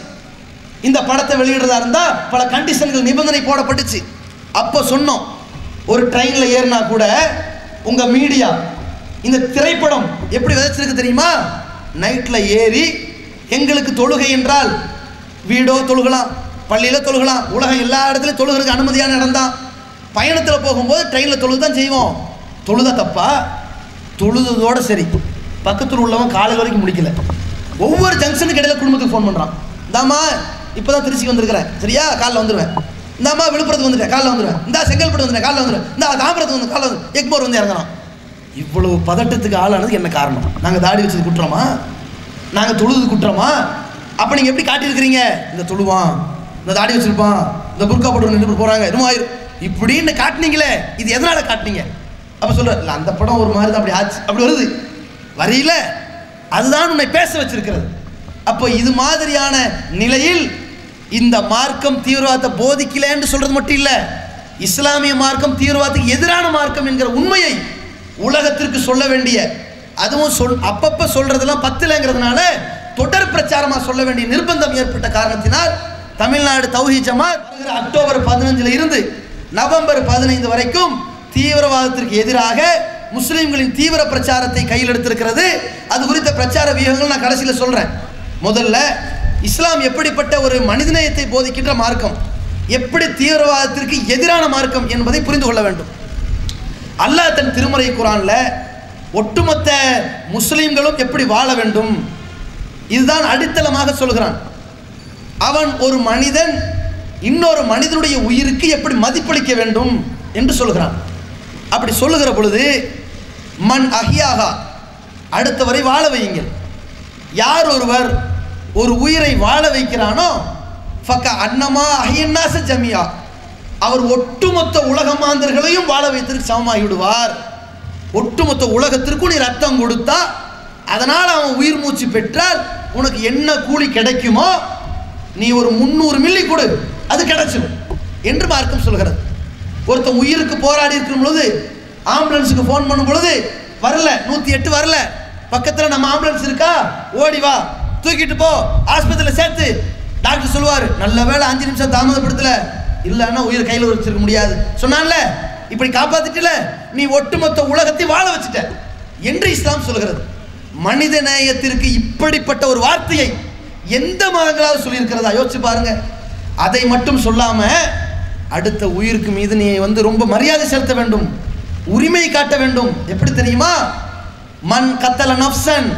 இந்த படத்தை வெளியிடுறதா இருந்தால் பல கண்டிஷன்கள் நிபந்தனை போடப்பட்டுச்சு. அப்போ சொன்னோம், ஒரு ட்ரெயினில் ஏறினா கூட உங்கள் மீடியா இந்த திரைப்படம் எப்படி விதைச்சிருக்கு தெரியுமா? நைட்டில் ஏறி எங்களுக்கு தொழுகை என்றால் வீடோ தொழுகலாம், பள்ளியில் தொழுகலாம், உலகம் எல்லா இடத்துலையும் தொழுகிறதுக்கு அனுமதியான இடம் தான். பயணத்தில் போகும்போது ட்ரெயினில் தொழுது தான் செய்வோம். தொழுதா தப்பா? தொழுதோடு சரி, பக்கத்தில் உள்ளவன் காலையில் வரைக்கும் முடிக்கல. ஒவ்வொரு ஜங்ஷனுக்கு இடையில குடும்பத்துக்கு ஃபோன் பண்ணுறான். இந்தாம்மா இப்போ தான் திருச்சிக்கு வந்திருக்கிறேன், சரியா காலைல வந்துடுவேன். இந்தாம்மா விழுப்புரத்துக்கு வந்துட்டேன், காலைல வந்துடுவேன். இந்தா செங்கல்பட்டு வந்துட்டேன், காலைல வந்துடுவேன். இந்த தாம்பரத்துக்கு வந்து காலைல வந்து எக்மோர் வந்து இறங்கணும். இவ்வளவு பதட்டத்துக்கு ஆளானது என்ன காரணம்? நாங்கள் தாடி வச்சது குற்றமா? நாங்கள் தொழுது குற்றமா? அப்போ நீங்கள் எப்படி காட்டியிருக்கிறீங்க? இந்த தொழுவான், இந்த தாடி வச்சிருப்பான், இந்த புர்கா போட்டு நின்று போகிறாங்க, என்னமோ இப்படின்னு காட்டினீங்களே, இது எதனால் காட்டினீங்க? அப்போ சொல்ற இல்லை, அந்த படம் ஒரு மாதிரி தான் அப்படி ஆச்சு, அப்படி வருது வரியில, அதுதான் உன்னை பேச வச்சிருக்கிறது. அப்போ இது மாதிரியான நிலையில் இந்த மார்க்கம் தீவிரவாதத்தை போதிக்கலன்னு சொல்றது மட்டும் இல்லை, இஸ்லாமிய மார்க்கம் தீவிரவாதத்துக்கு எதிரான மார்க்கம் என்கிற உண்மையை உலகத்திற்கு சொல்ல வேண்டிய, அதுவும் அப்பப்ப சொல்றதெல்லாம் பத்திலங்கிறதுனால தொடர் பிரச்சாரமா சொல்ல வேண்டிய நிர்பந்தம் ஏற்பட்ட காரணத்தினால் தமிழ்நாடு தௌஹீத் ஜமாத் அக்டோபர் 15 இருந்து நவம்பர் 15 வரைக்கும் தீவிரவாதத்திற்கு எதிராக முஸ்லிம்களின் தீவிர பிரச்சாரத்தை கையில் எடுத்திருக்கிறது. அது குறித்த பிரச்சார வியூகங்கள் நான் கடைசியில் சொல்றேன். முதல்ல இஸ்லாம் எப்படிப்பட்ட ஒரு மனிதநேயத்தை போதிக்கின்ற மார்க்கம், எப்படி தீவிரவாதத்திற்கு எதிரான மார்க்கம் என்பதை புரிந்து கொள்ள வேண்டும். அல்லாஹ் தன் திருமறை குர்ஆன்ல ஒட்டுமொத்த முஸ்லிம்களும் எப்படி வாழ வேண்டும் இதுதான் அடித்தளமாக சொல்கிறான். அவன் ஒரு மனிதன் இன்னொரு மனிதனுடைய உயிருக்கு எப்படி மதிப்பளிக்க வேண்டும் என்று சொல்கிறான். அப்படி சொல்லுகிற பொழுது மன் அஹியாகா, அடுத்தவரை வாழ வையுங்கள். யார் ஒருவர் ஒரு உயிரை வாழ வைக்கிறானோ ஃபக்க அன்னமா அஹியன்னாஸ ஜமியா, அவர் ஒட்டுமொத்த உலக மாந்தர்களையும் வாழ வைத்திற்கு சமமாகி விடுவார். ஒட்டுமொத்த உலகத்திற்கும் நீ ரத்தம் கொடுத்தா, அதனால் அவன் உயிர் மூச்சு பெற்றால் உனக்கு என்ன கூலி கிடைக்குமோ நீ ஒரு 300 மில்லி கொடு, அது கிடைச்சிடும் என்று மார்க்கம் சொல்கிறது. ஒருத்தன் உயிருக்கு போராடி இருக்கும் பொழுது ஆம்புலன்ஸுக்கு ஃபோன் பண்ணும் பொழுது வரல, 108 வரல, பக்கத்தில் நம்ம ஆம்புலன்ஸ் இருக்கா, ஓடி வா, தூக்கிட்டு போ, ஆஸ்பத்திரியில் சேர்த்து. டாக்டர் சொல்லுவார், நல்ல வேளை 5 நிமிஷம் தாமதப்படுத்தல, இல்லைன்னா உயிர் கையில் வச்சிருக்க முடியாது சொன்னான்ல, இப்படி காப்பாத்திட்டல, நீ ஒட்டுமொத்த உலகத்தை வாழ வச்சுட்ட என்று இஸ்லாம் சொல்கிறது. மனித நேயத்திற்கு இப்படிப்பட்ட ஒரு வார்த்தையை எந்த மதங்களாவது சொல்லியிருக்கிறதா? யோசிச்சு பாருங்க. அதை மட்டும் சொல்லாம அடுத்த உயிருக்கு மீது நீ ரொம்ப மரியாதை செலுத்த வேண்டும், உரிமை காட்ட வேண்டும். எப்படி தெரியுமா? மன் கத்தல நஃப்சன்,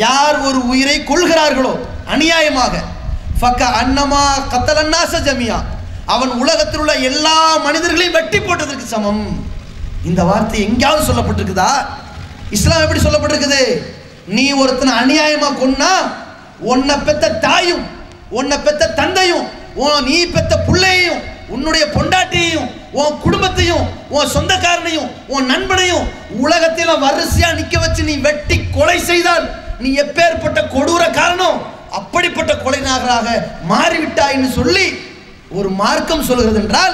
யார் ஒரு உயிரை கொள்கிறார்களோ அநியாயமாக, ஃபக்க அன்னமா கத்தலன்னாஸ ஜமியா, அவன் உலகத்தில் உள்ள எல்லா மனிதர்களையும் வெட்டி போட்டதற்கு சமம். இந்த வார்த்தை எங்கேயாவது சொல்லப்பட்டிருக்குதா? இஸ்லாம் எப்படி சொல்லப்பட்டிருக்குது? நீ ஒருத்தனை அநியாயமா கொன்னா உன்னை பெத்த தாயும், உன்னை பெத்த தந்தையும், நீ பெத்த பிள்ளையையும், உன்னுடைய பொண்டாட்டியையும், உன் குடும்பத்தையும், உன் சொந்தக்காரனையும், உன் நண்பனையும் உலகத்தில் வரிசையா நிக்க வச்சு நீ வெட்டி கொலை செய்தால் நீ எப்பேற்பட்ட கொடூர காரணம், அப்படிப்பட்ட கொலைநாகராக மாறிவிட்டாய்ன்னு சொல்லி ஒரு மார்க்கம் சொல்கிறது என்றால்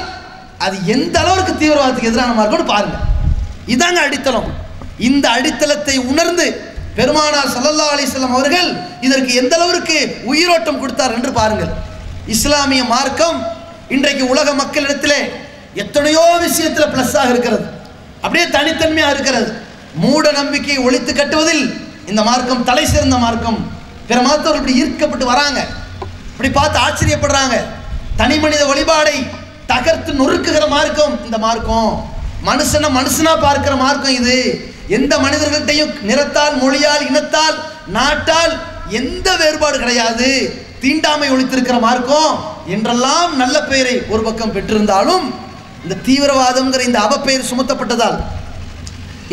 அது எந்த அளவுக்கு தீவிரவாதத்துக்கு எதிரான மார்க்கம்னு பாருங்க. இதாங்க அடித்தளம். இந்த அடித்தளத்தை உணர்ந்து பெருமானார் ஸல்லல்லாஹு அலைஹி வஸல்லம் அவர்கள் இதற்கு எந்த அளவுக்கு உயிரோட்டம் கொடுத்தார் என்று பாருங்கள். இஸ்லாமிய மார்க்கம் இன்றைக்கு உலக மக்களிடத்திலே எத்தனையோ விஷயத்தில் பிளஸ்ஸாக இருக்கிறது, அப்படியே தனித்தன்மையாக இருக்கிறது. மூட நம்பிக்கையை ஒழித்து கட்டுவதில் இந்த மார்க்கம் தலை சிறந்த மார்க்கம். பிற மதத்தவர்கள் இப்படி ஈர்க்கப்பட்டு வராங்க, இப்படி பார்த்து ஆச்சரியப்படுறாங்க. தனி மனித வழிபாடை தகர்த்து நொறுக்குகிற மார்க்கம் இந்த மார்க்கம். மனுஷனை மனுஷனா பார்க்கிற மார்க்கம் இது. எந்த மனிதர்கள்ட்டையும் நிறத்தால், மொழியால், இனத்தால், நாட்டால் எந்த வேறுபாடு கிடையாது, தீண்டாமை ஒழித்திருக்கிற மார்க்கம் என்றெல்லாம் நல்ல பெயரை ஒரு பக்கம் பெற்றிருந்தாலும் இந்த தீவிரவாதம்ங்கிற இந்த அவப்பெயர் சுமத்தப்பட்டதால்,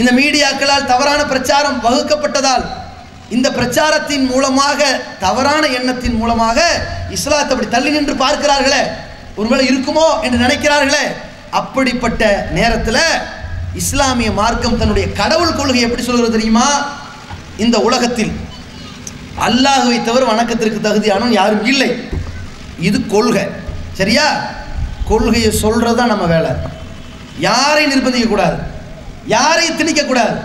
இந்த மீடியாக்களால் தவறான பிரச்சாரம் வகுக்கப்பட்டதால், இந்த பிரச்சாரத்தின் மூலமாக தவறான எண்ணத்தின் மூலமாக இஸ்லாத்தை அப்படி தள்ளி நின்று பார்க்கிறார்களே, ஒருவேளை இருக்குமோ என்று நினைக்கிறார்களே, அப்படிப்பட்ட நேரத்தில் இஸ்லாமிய மார்க்கம் தன்னுடைய கடவுள் கொள்கை எப்படி சொல்கிறது தெரியுமா? இந்த உலகத்தில் அல்லாஹ்வை தவிர வணக்கத்திற்கு தகுதியானவன் யாரும் இல்லை. இது கொள்கை, சரியா? கொள்கையை சொல்றது தான் நம்ம வேலை. யாரையும் நிர்பந்திக்க கூடாது. யாரையும் திணிக்கக்கூடாது.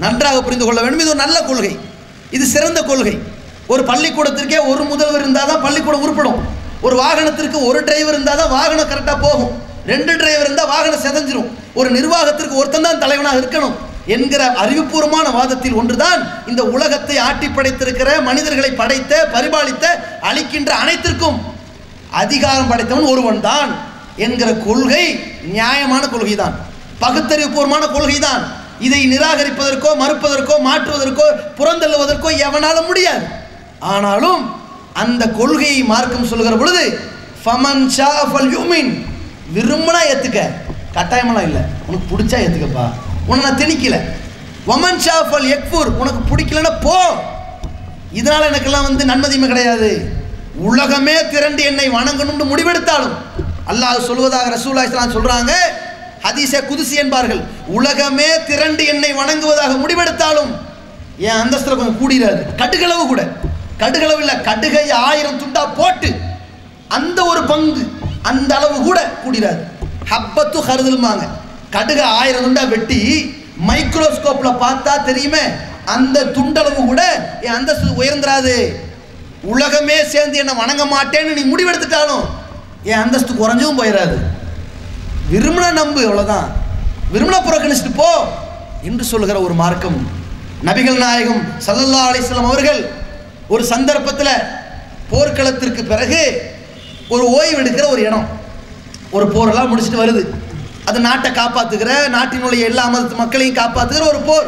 நன்றாக புரிந்து கொள்ள வேண்டும். இது ஒரு நல்ல கொள்கை, இது சிறந்த கொள்கை. ஒரு பள்ளிக்கூடத்திற்கே ஒரு முதல்வர் இருந்தால் தான் பள்ளிக்கூடம் உருப்படும். ஒரு வாகனத்திற்கு ஒரு டிரைவர் இருந்தால் தான் வாகனம் கரெக்டாக போகும். 2 டிரைவர் இருந்தால் வாகனம் செதஞ்சிரும். ஒரு நிர்வாகத்திற்கு ஒருத்தன் தான் தலைவனாக இருக்கணும் என்கிற அறிவுபூர்வமான வாதத்தில் ஒன்றுதான் இந்த உலகத்தை ஆட்டி படைத்திருக்கிற, மனிதர்களை படைத்த, பரிபாலித்த, அளிக்கின்ற அனைத்திற்கும் அதிகாரம் படைத்தவன் ஒருவன் தான் என்கிற கொள்கை நியாயமான கொள்கை தான், பகுத்தறிவுபூர்வமான கொள்கை தான். இதை நிராகரிப்பதற்கோ மறுப்பதற்கோ மாற்றுவதற்கோ புறந்தள்ளுவதற்கோ எவனால முடியாது. ஆனாலும் அந்த கொள்கையை மார்க்கம் சொல்கிற பொழுது ஃபமன் ஷா ஃபல்யுமின், விரும்பினா ஏத்துக்க, கட்டாயமெல்லாம் இல்லை, உனக்கு பிடிச்சா ஏத்துக்கப்பா, உன்னை நான் திணிக்கல. வமன் ஷா ஃபல் யக்ஃபுர், உனக்கு பிடிக்கலன்னா போ. இதனால எனக்கெல்லாம் நன்மதிமை கிடையாது. உலகமே திரண்டு என்னை வணங்கணும்னு முடிவெடுத்தாலும், அல்லாஹ் சொல்வதாக ரசூலுல்லாஹி ஸல்லல்லாஹு அலைஹி வஸல்லம் சொல்றாங்க, ஹதீஸே குதுசி என்பார்கள், உலகமே திரண்டு என்னை வணங்குவதாக முடிவெடுத்தாலும் என் அந்தஸ்தில் கொஞ்சம் கூடிடாது. கடுகளவு கூட, கடுகளவு இல்லை, கடுகை 1000 துண்டா போட்டு அந்த ஒரு பங்கு, அந்த அளவு கூட கூடிடாது. ஹப்பத்து ஹருதுல்மாங்க, கடுகை 1000 துண்டா வெட்டி மைக்ரோஸ்கோப்ல பார்த்தா தெரியுமே, அந்த துண்டளவு கூட என் அந்தஸ்து உயர்ந்துராது. உலகமே சேர்ந்து என்னை வணங்க மாட்டேன்னு நீ முடிவெடுத்துட்டாலும் என் அந்தஸ்து குறைஞ்சும் போயிடாது. விரும்பின நம்பு, அவ்வளோதான், விரும்பின புறக்கணிச்சுட்டு போ என்று சொல்லுகிற ஒரு மார்க்கம். நபிகள் நாயகம் ஸல்லல்லாஹு அலைஹி வஸல்லம் அவர்கள் ஒரு சந்தர்ப்பத்தில் போர்க்களத்திற்கு பிறகு ஒரு ஓய்வு எடுக்கிற ஒரு இடம், ஒரு போரெல்லாம் முடிச்சுட்டு வருது, அது நாட்டை காப்பாற்றுகிற, நாட்டினுடைய எல்லா மத மக்களையும் காப்பாற்றுகிற ஒரு போர்.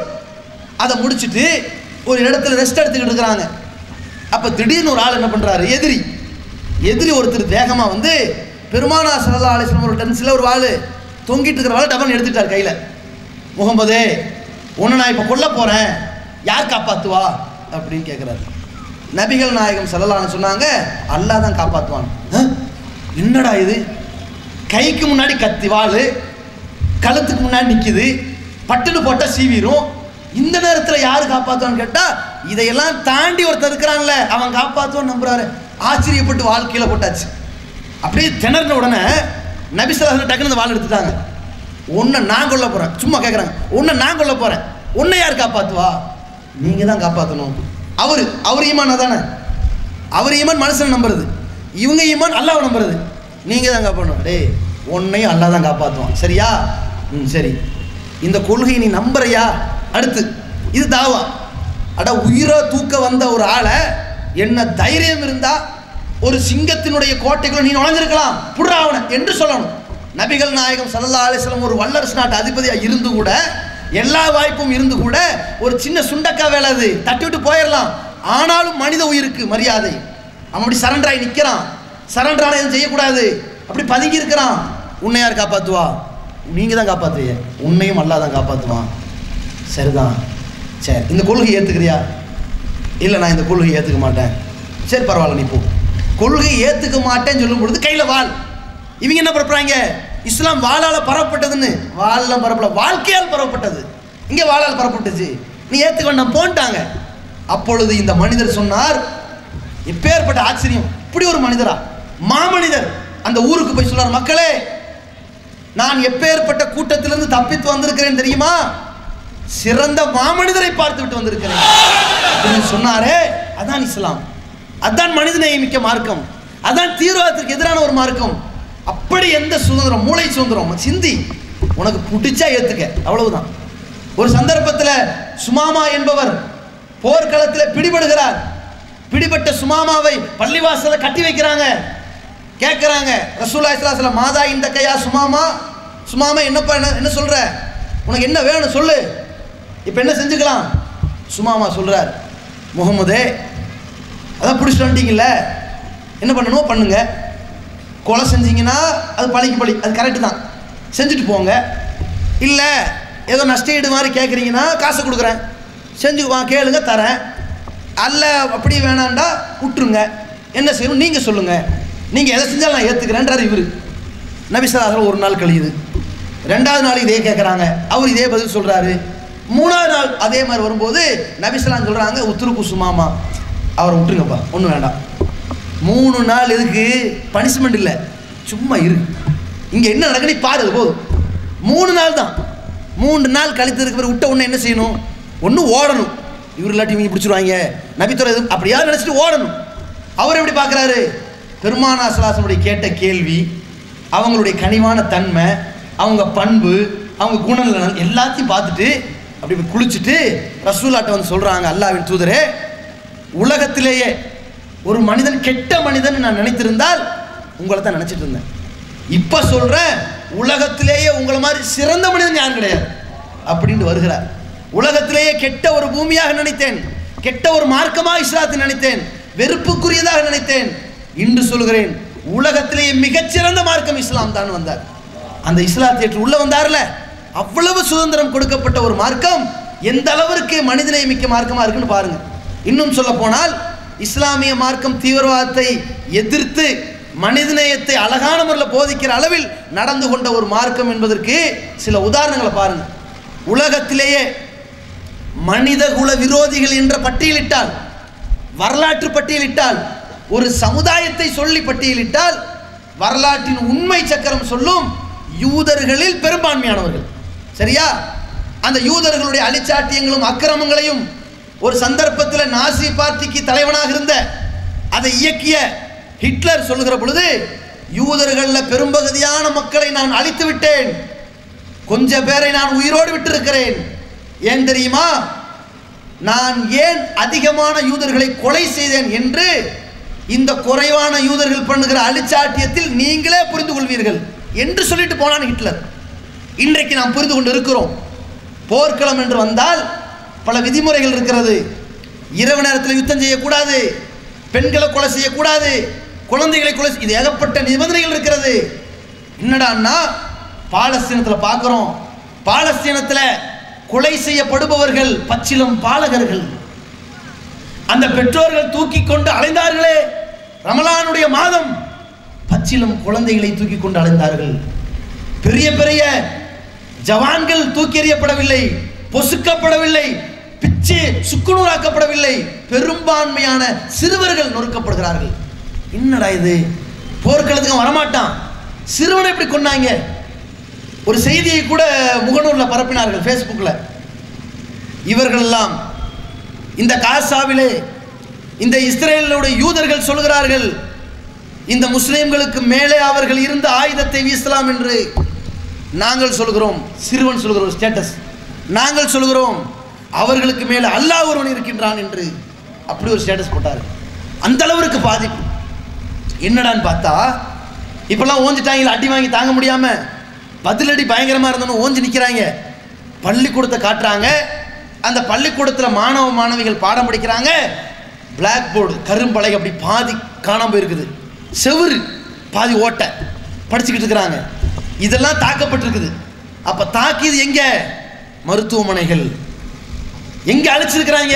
அதை முடிச்சுட்டு ஒரு இடத்துல ரெஸ்ட் எடுத்துக்கிட்டு இருக்கிறாங்க. அப்போ திடீர்னு ஒரு ஆள் என்ன பண்ணுறாரு, எதிரி ஒருத்தர் வேகமாக வந்து பெருமானார் ஸல்லல்லாஹு அலைஹி வஸல்லம் ஒரு டென்ஸில் ஒரு வாள் தொங்கிட்டு இருக்கிற வாள் டபன் எடுத்துட்டார் கையில். முகமதே, உன்னை நான் இப்போ கொல்ல போகிறேன், யார் காப்பாற்றுவா அப்படின்னு கேட்குறாரு. நபிகள் நாயகம் ஸல்லல்லாஹு அலைஹி வஸல்லம் சொன்னாங்க, அல்லாஹ் தான் காப்பாற்றுவான். என்னடா இது, கைக்கு முன்னாடி கத்தி வாள், கழுத்துக்கு முன்னாடி நிற்கிது, பட்டுன்னு போட்டால் சீவிரும், இந்த நேரத்தில் யார் காப்பாற்றுவான்னு கேட்டால் இதையெல்லாம் தாண்டி ஒருத்தர் இருக்கிறான்ல அவன் காப்பாற்றுவான்னு நம்புறாரு. ஆச்சரியப்பட்டு வாழ்க்கையில் போட்டாச்சு. அப்படியே திணறின உடனே நபி ஸல்லல்லாஹு அலைஹி வஸல்லம் டக்குனு வாள் எடுத்துட்டாங்க. உன்னை நான் கொல்ல போகிறேன், சும்மா கேட்குறாங்க, உன்னை நான் கொல்ல போகிறேன், உன்னை யார் காப்பாற்றுவா, நீங்கள் தான் காப்பாற்றணும். அவர் ஈமான் தானே, அவர் ஈமான் மனுஷனை நம்புறது, இவங்க ஈமான் அல்லாஹ்வை நம்புறது, நீங்கள் தான் காப்பாற்றணும். டேய், உன்னையும் அல்லாஹ் தான் காப்பாற்றுவான், சரியா? சரி, இந்த கொள்கையை நீ நம்புறையா? அடுத்து இது தாவா. அட, உயிரை தூக்க வந்த ஒரு ஆளை என்ன தைரியம் இருந்தா ஒரு சிங்கத்தினுடைய கோட்டைக்குள்ள நீ நுழைஞ்சிருக்கலாம், புடுறா அவனை என்று சொல்லணும். நபிகள் நாயகம் ஸல்லல்லாஹு அலைஹி வஸல்லம் ஒரு வல்லரசு நாட்டு அதிபதியாக இருந்து கூட, எல்லா வாய்ப்பும் இருந்து கூட, ஒரு சின்ன சுண்டக்கா வேலை அது தட்டி விட்டு போயிடலாம். ஆனாலும் மனித உயிருக்கு மரியாதை. அவன் அப்படி சரண்டராகி நிற்கிறான், சரண்டரான எதுவும் செய்யக்கூடாது, அப்படி பதுங்கி இருக்கிறான். உன்னை யார் காப்பாற்றுவா? நீங்கள் தான் காப்பாற்றுவீங்க, உன்னையும் அல்லாஹ் தான் காப்பாற்றுவான். சரிதான், சரி, இந்த கொள்கை ஏற்றுக்கிறியா? இல்லை, நான் இந்த கொள்கையை ஏற்றுக்க மாட்டேன். சரி, பரவாயில்ல, நீ போ. கொள்கை ஏற்றுக்க மாட்டேன்னு சொல்லும் பொழுது கையில் வாள். இவங்க என்ன பரப்புறாங்க, இஸ்லாம் வாளால் பரப்பப்பட்டதுன்னு. வாழெல்லாம் பரப்பல, வாழ்க்கையால் பரப்பப்பட்டது. இங்கே வாளால் பரப்பப்பட்டுச்சு, நீ ஏற்றுக்க வேண்டாம் போன்ட்டாங்க. அப்பொழுது இந்த மனிதர் சொன்னார், எப்பேற்பட்ட ஆச்சரியம், இப்படி ஒரு மனிதரா, மாமனிதர் அந்த ஊருக்கு போய் சொன்னார், மக்களே, நான் எப்பேற்பட்ட கூட்டத்திலிருந்து தப்பித்து வந்திருக்கிறேன் தெரியுமா, சிறந்த மாமனிதரை பார்த்து விட்டு வந்திருக்கிறேன் சொன்னாரே. அதான் இஸ்லாம், அதான் மனிதநேய மிக்க மார்க்கம், அதான் தீவிரவாதத்திற்கு எதிரான ஒரு மார்க்கம். அப்படி எந்த சுதந்திரம், மூளை சுதந்திரம், சிந்தி, உனக்கு பிடிச்சா ஏத்துக்க, அவ்வளவுதான். ஒரு சந்தர்ப்பத்தில் சுமாமா என்பவர் போர்க்களத்தில் பிடிபடுகிறார். பிடிபட்ட சுமாமாவை பள்ளிவாசல கட்டி வைக்கிறாங்க. கேட்குறாங்க, ரசூலுல்லாஹி ஸல்லல்லாஹு அலைஹி வஸல்லம், மாதா இந்த கையா சுமாமா, சுமாமா என்னப்பா, என்ன சொல்ற, உனக்கு என்ன வேணும் சொல்லு, இப்போ என்ன செஞ்சுக்கலாம்? சுமாமா சொல்கிறார், முகமதே, அதான் பிடிச்சிட்டு வந்துட்டீங்கல்ல, என்ன பண்ணணுமோ பண்ணுங்க, கொலை செஞ்சீங்கன்னா அது பழிக்கு பழி, அது கரெக்டு தான், செஞ்சுட்டு போங்க. இல்லை ஏதோ நஷ்டஈடு மாதிரி கேட்குறீங்கன்னா காசு கொடுக்குறேன், செஞ்சு வா, கேளுங்க தரேன். அல்ல அப்படி வேணாண்டா விட்டுருங்க, என்ன செய்யணும் நீங்கள் சொல்லுங்கள், நீங்கள் எதை செஞ்சாலும் நான் ஏற்றுக்கிறேன்றார் இவர். நபி ஸல்லல்லாஹு அலைஹி வஸல்லம் ஒரு நாள் கழியுது, 2வது நாள் இதே கேட்குறாங்க, அவர் இதே பதில் சொல்கிறாரு. 3வது நாள் அதே மாதிரி வரும்போது நபி ஸல்லல்லாஹு அலைஹி வஸல்லம் சொல்கிறாங்க, உத்துருக்கு சுமாமா, அவரை விட்டுருங்கப்பா, ஒன்றும் வேண்டாம். 3 நாள் எதுக்கு, பனிஷ்மெண்ட் இல்லை, சும்மா இரு, இங்கே என்ன நடக்குன்னு பாரு, போதும். 3 நாள் தான், 3 நாள் கழித்ததுக்கு பிறகு விட்ட உடனே என்ன செய்யணும்? ஒன்று ஓடணும், இவர் இல்லாட்டி இவங்க பிடிச்சிருவாங்க, நபித்துறை எதுவும் அப்படியா நினச்சிட்டு ஓடணும். அவர் எப்படி பார்க்குறாரு? பெருமானா ஸல்லல்லாஹு கேட்ட கேள்வி, அவங்களுடைய கனிவான தன்மை, அவங்க பண்பு, அவங்க குணநலன் எல்லாத்தையும் பார்த்துட்டு அப்படி குளிச்சுட்டு ரசூலாட்ட வந்து சொல்கிறாங்க, அல்லாஹ்வின் தூதரே, உலகத்திலேயே ஒரு மனிதன் கெட்ட மனிதன் நான் நினைத்திருந்தால் உங்களை தான் நினச்சிட்டு இருந்தேன். இப்போ சொல்கிறேன், உலகத்திலேயே உங்களை மாதிரி சிறந்த மனிதன் யாரும் கிடையாது அப்படின்ட்டு வருகிறார். உலகத்திலேயே கெட்ட ஒரு பூமியாக நினைத்தேன், கெட்ட ஒரு மார்க்கமாக இஸ்லாத்தை நினைத்தேன், வெறுப்புக்குரியதாக நினைத்தேன். இன்று சொல்கிறேன், உலகத்திலேயே மிகச்சிறந்த மார்க்கம் இஸ்லாம் தான் வந்தார். அந்த இஸ்லாத்தை ஏற்று உள்ள வந்தார்ல, அவ்வளவு சுதந்திரம் கொடுக்கப்பட்ட ஒரு மார்க்கம் எந்த அளவிற்கு மனிதநேய மிக்க மார்க்கமாக இருக்குன்னு பாருங்க. இன்னும் சொல்ல போனால் இஸ்லாமிய மார்க்கம் தீவிரவாதத்தை எதிர்த்து மனிதநேயத்தை அழகான முறையில் போதிக்கிற அளவில் நடந்து கொண்ட ஒரு மார்க்கம் என்பதற்கு சில உதாரணங்களை பாருங்க. உலகத்திலேயே மனிதகுல விரோதிகள் என்ற பட்டியலிட்டால், வரலாற்று பட்டியலிட்டால், ஒரு சமுதாயத்தை சொல்லி பட்டியலிட்டால், வரலாற்றின் உண்மை சக்கரம் சொல்லும் யூதர்களில் பெரும்பான்மையானவர்கள். சரியா? அந்த யூதர்களுடைய அழிச்சாட்டியங்களும் அக்கிரமங்களையும் ஒரு சந்தர்ப்பத்தில் நாசி பார்ட்டிக்கு தலைவனாக இருந்த, அதை இயக்கிய ஹிட்லர் சொல்லுகிற பொழுது, யூதர்களில் பெரும்பகுதியான மக்களை நான் அழித்து விட்டேன், கொஞ்சம் பேரை நான் உயிரோடு விட்டிருக்கிறேன். ஏன் தெரியுமா? நான் ஏன் அதிகமான யூதர்களை கொலை செய்தேன் என்று இந்த குறைவான யூதர்கள் பண்ணுகிற அழிச்சாட்டியத்தில் நீங்களே புரிந்து கொள்வீர்கள் என்று சொல்லிட்டு போனான் ஹிட்லர். இன்றைக்கு நாம் புரிந்து கொண்டு இருக்கிறோம். போர்க்களம் என்று வந்தால் பல விதிமுறைகள் இருக்கிறது. இரவு நேரத்தில் யுத்தம் செய்யக்கூடாது, பெண்களை கொலை செய்யக்கூடாது, குழந்தைகளை கொலை, இது ஏகப்பட்ட நிபந்தனைகள் இருக்கிறது. என்னடான்னா பாலஸ்தீனத்தில் பார்க்குறோம், பாலஸ்தீனத்தில் கொலை செய்யப்படுபவர்கள் பச்சிலம் பாலகர்கள். அந்த பெற்றோர்கள் தூக்கி கொண்டு அலைந்தார்களே, ரமலானுடைய மாதம் பச்சிலம் குழந்தைகளை தூக்கி கொண்டு அலைந்தார்கள். பெரிய பெரிய ஜவான்கள் தூக்கி எறியப்படவில்லை, பொசுக்கப்படவில்லை, பிச்சு சுக்குநூறாக்கப்படவில்லை, பெரும்பான்மையான சிறுவர்கள் நொறுக்கப்படுகிறார்கள். என்னடா இது? போர்க்களத்துக்கு வரமாட்டான், சிறுவனை எப்படி கொண்டாங்க? ஒரு செய்தியை கூட முகநூலில் பரப்பினார்கள், ஃபேஸ்புக்கில். இவர்கள் எல்லாம் இந்த காசாவிலே இந்த இஸ்ரேலுடைய யூதர்கள் சொல்கிறார்கள், இந்த முஸ்லிம்களுக்கு மேலே அவர்கள் இருந்த ஆயுதத்தை வீசலாம் என்று. நாங்கள் சொல்கிறோம், சிறுவன் சொல்கிறோம் ஸ்டேட்டஸ், நாங்கள் சொல்கிறோம் அவர்களுக்கு மேலே அல்லாஹ் ஒருவன் இருக்கின்றான் என்று. அப்படி ஒரு ஸ்டேட்டஸ் போட்டார். அந்த அளவிற்கு பாதிப்பு. என்னடான்னு பார்த்தா, இப்பெல்லாம் ஓஞ்சிட்டாங்க, அடி வாங்கி தாங்க முடியாம பதிலடி பயங்கரமா இருந்தோன்னு ஓஞ்சி நிற்கிறாங்க. பள்ளிக்கூடத்தை காட்டுறாங்க, அந்த பள்ளிக்கூடத்தில் மாணவ மாணவிகள் பாடம் படிக்கிறாங்க. பிளாக் போர்டு கரும்பலகை அப்படி பாதி காணாம போயிருக்குது, செவுரு பாதி ஓட்டை, படிச்சுக்கிட்டு இருக்கிறாங்க. இதெல்லாம் தாக்கப்பட்டிருக்குது. அப்ப தாக்கியது எங்க? மருத்துவமனைகள். எங்க அழைச்சிருக்கிறாங்க?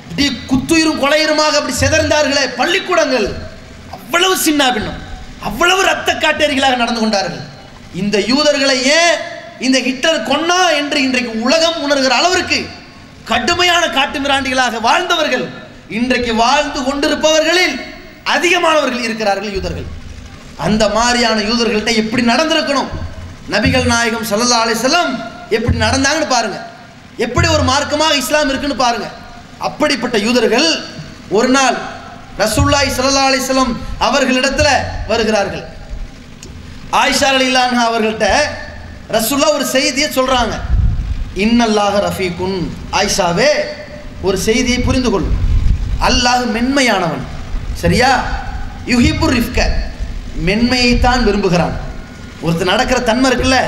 இப்படி குத்துயிரும் கொலையுருமாக அப்படி சிதறந்தார்களே பள்ளிக்கூடங்கள். அவ்வளவு சின்ன பின்னம், அவ்வளவு ரத்த காட்டேரிகளாக நடந்து கொண்டார்கள். இந்த யூதர்களை ஏன் இந்த ஹிட்லர் கொன்னா என்று இன்றைக்கு உலகம் உணர்கிற அளவிற்கு கடுமையான காட்டு மிராண்டிகளாக வாழ்ந்தவர்கள் இன்றைக்கு வாழ்ந்து கொண்டிருப்பவர்களில் அதிகமானவர்கள் இருக்கிறார்கள் யூதர்கள். அந்த மாதிரியான யூதர்கள்ட்ட எப்படி நடந்திருக்கணும்? நபிகள் நாயகம் ஸல்லல்லாஹு அலைஹி வஸல்லம் எப்படி நடந்தாங்கன்னு பாருங்க, எப்படி ஒரு மார்க்கமாக இஸ்லாம் இருக்குன்னு பாருங்க. அப்படிப்பட்ட யூதர்கள் ஒரு நாள் ரசூலுல்லாஹி ஸல்லல்லாஹு அலைஹி வஸல்லம் அவர்களிடத்துல வருகிறார்கள். ஆயிஷா ரலியல்லாஹு அன்ஹா அவர்கள்ட்ட ரசூலுல்லாஹ் ஒரு செய்தியை சொல்றாங்க. இன்னல்லாஹ ரஃபீகுன், ஆயிஷாவே ஒரு செய்தியை புரிந்து கொள், அல்லாஹ் மென்மையானவன். சரியா? யுஹிப்புர் ரிஃப்க, மென்மையைத்தான் விரும்புகிறான். ஒருத்தர் நடக்கிற தன்மை இருக்குல்ல,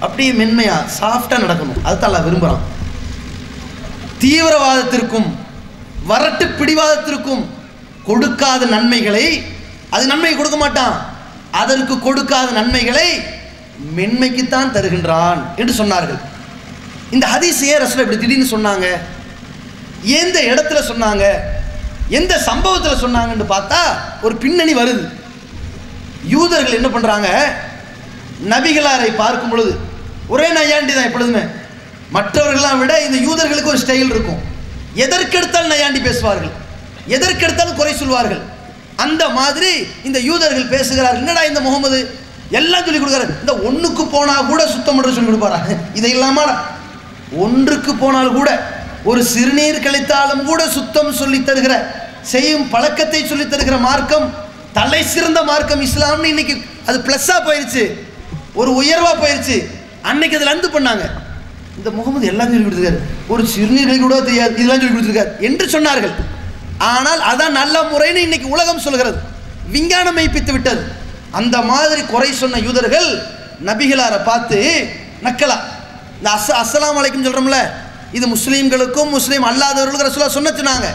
அப்படியே மென்மையா சாஃப்டா நடக்கணும், அதுதான் அல்லாஹ் விரும்புகிறான். தீவிரவாதத்திற்கும் வரட்டு பிடிவாதத்திற்கும் கொடுக்காத நன்மைகளை, அது நன்மை கொடுக்க மாட்டான், அதற்கு கொடுக்காத நன்மைகளை மென்மைக்குத்தான் தருகின்றான் என்று சொன்னார்கள். இந்த ஹதீஸையே ரசூல் இப்படி திடீர்னு சொன்னாங்க, எந்த இடத்துல சொன்னாங்க, எந்த சம்பவத்தில் சொன்னாங்கன்னு பார்த்தா ஒரு பின்னணி வருது. யூதர்கள் என்ன பண்றாங்க, நபிகளாரை பார்க்கும் பொழுது ஒரே நையாண்டி தான் எப்பொழுதுமே. மற்றவர்களெல்லாம் விட இந்த யூதர்களுக்கு ஒரு ஸ்டைல் இருக்கும். எதற்கெடுத்தாலும் நையாண்டி பேசுவார்கள், எதற்கெடுத்தாலும் குறை சொல்வார்கள். அந்த மாதிரி இந்த யூதர்கள் பேசுகிறார்கள். என்னடா இந்த முகமது எல்லாம் சொல்லி கொடுக்குறாரு. இந்த ஒன்றுக்கு போனால் கூட சுத்தம் பண்ணுற சொல்லி கொடுப்பாரா? இதை இல்லாமல் ஒன்றுக்கு போனால் கூட ஒரு சிறுநீர் கழித்தாலும் கூட சுத்தம் சொல்லி தருகிற, செய்யும் பழக்கத்தை சொல்லி தருகிற மார்க்கம், தலை சிறந்த மார்க்கம் இஸ்லாம்னு இன்னைக்கு அது ப்ளஸ்ஸாக போயிடுச்சு, ஒரு உயர்வாக போயிடுச்சு. அன்னைக்கு அதில் அந்து பண்ணாங்க. இந்த முகமது எல்லாம் சொல்லி கொடுத்துருக்காரு, ஒரு சிறுநீர்கள் கூட தெரியாது, இதெல்லாம் சொல்லி கொடுத்துருக்காரு என்று சொன்னார்கள். ஆனால் அதான் நல்ல முறைன்னு இன்னைக்கு உலகம் சொல்கிறது, விஞ்ஞானம் மெய்ப்பித்து விட்டது. அந்த மாதிரி குறை சொன்ன யூதர்கள் நபிகளாரை பார்த்து நக்கலா, இந்த அஸ்ஸலாமு அலைக்கும் சொல்கிறோம்ல, இது முஸ்லீம்களுக்கும் முஸ்லீம் அல்லாதவர்களுக்கும் ரசூலுல்லாஹ் சொன்னாங்க.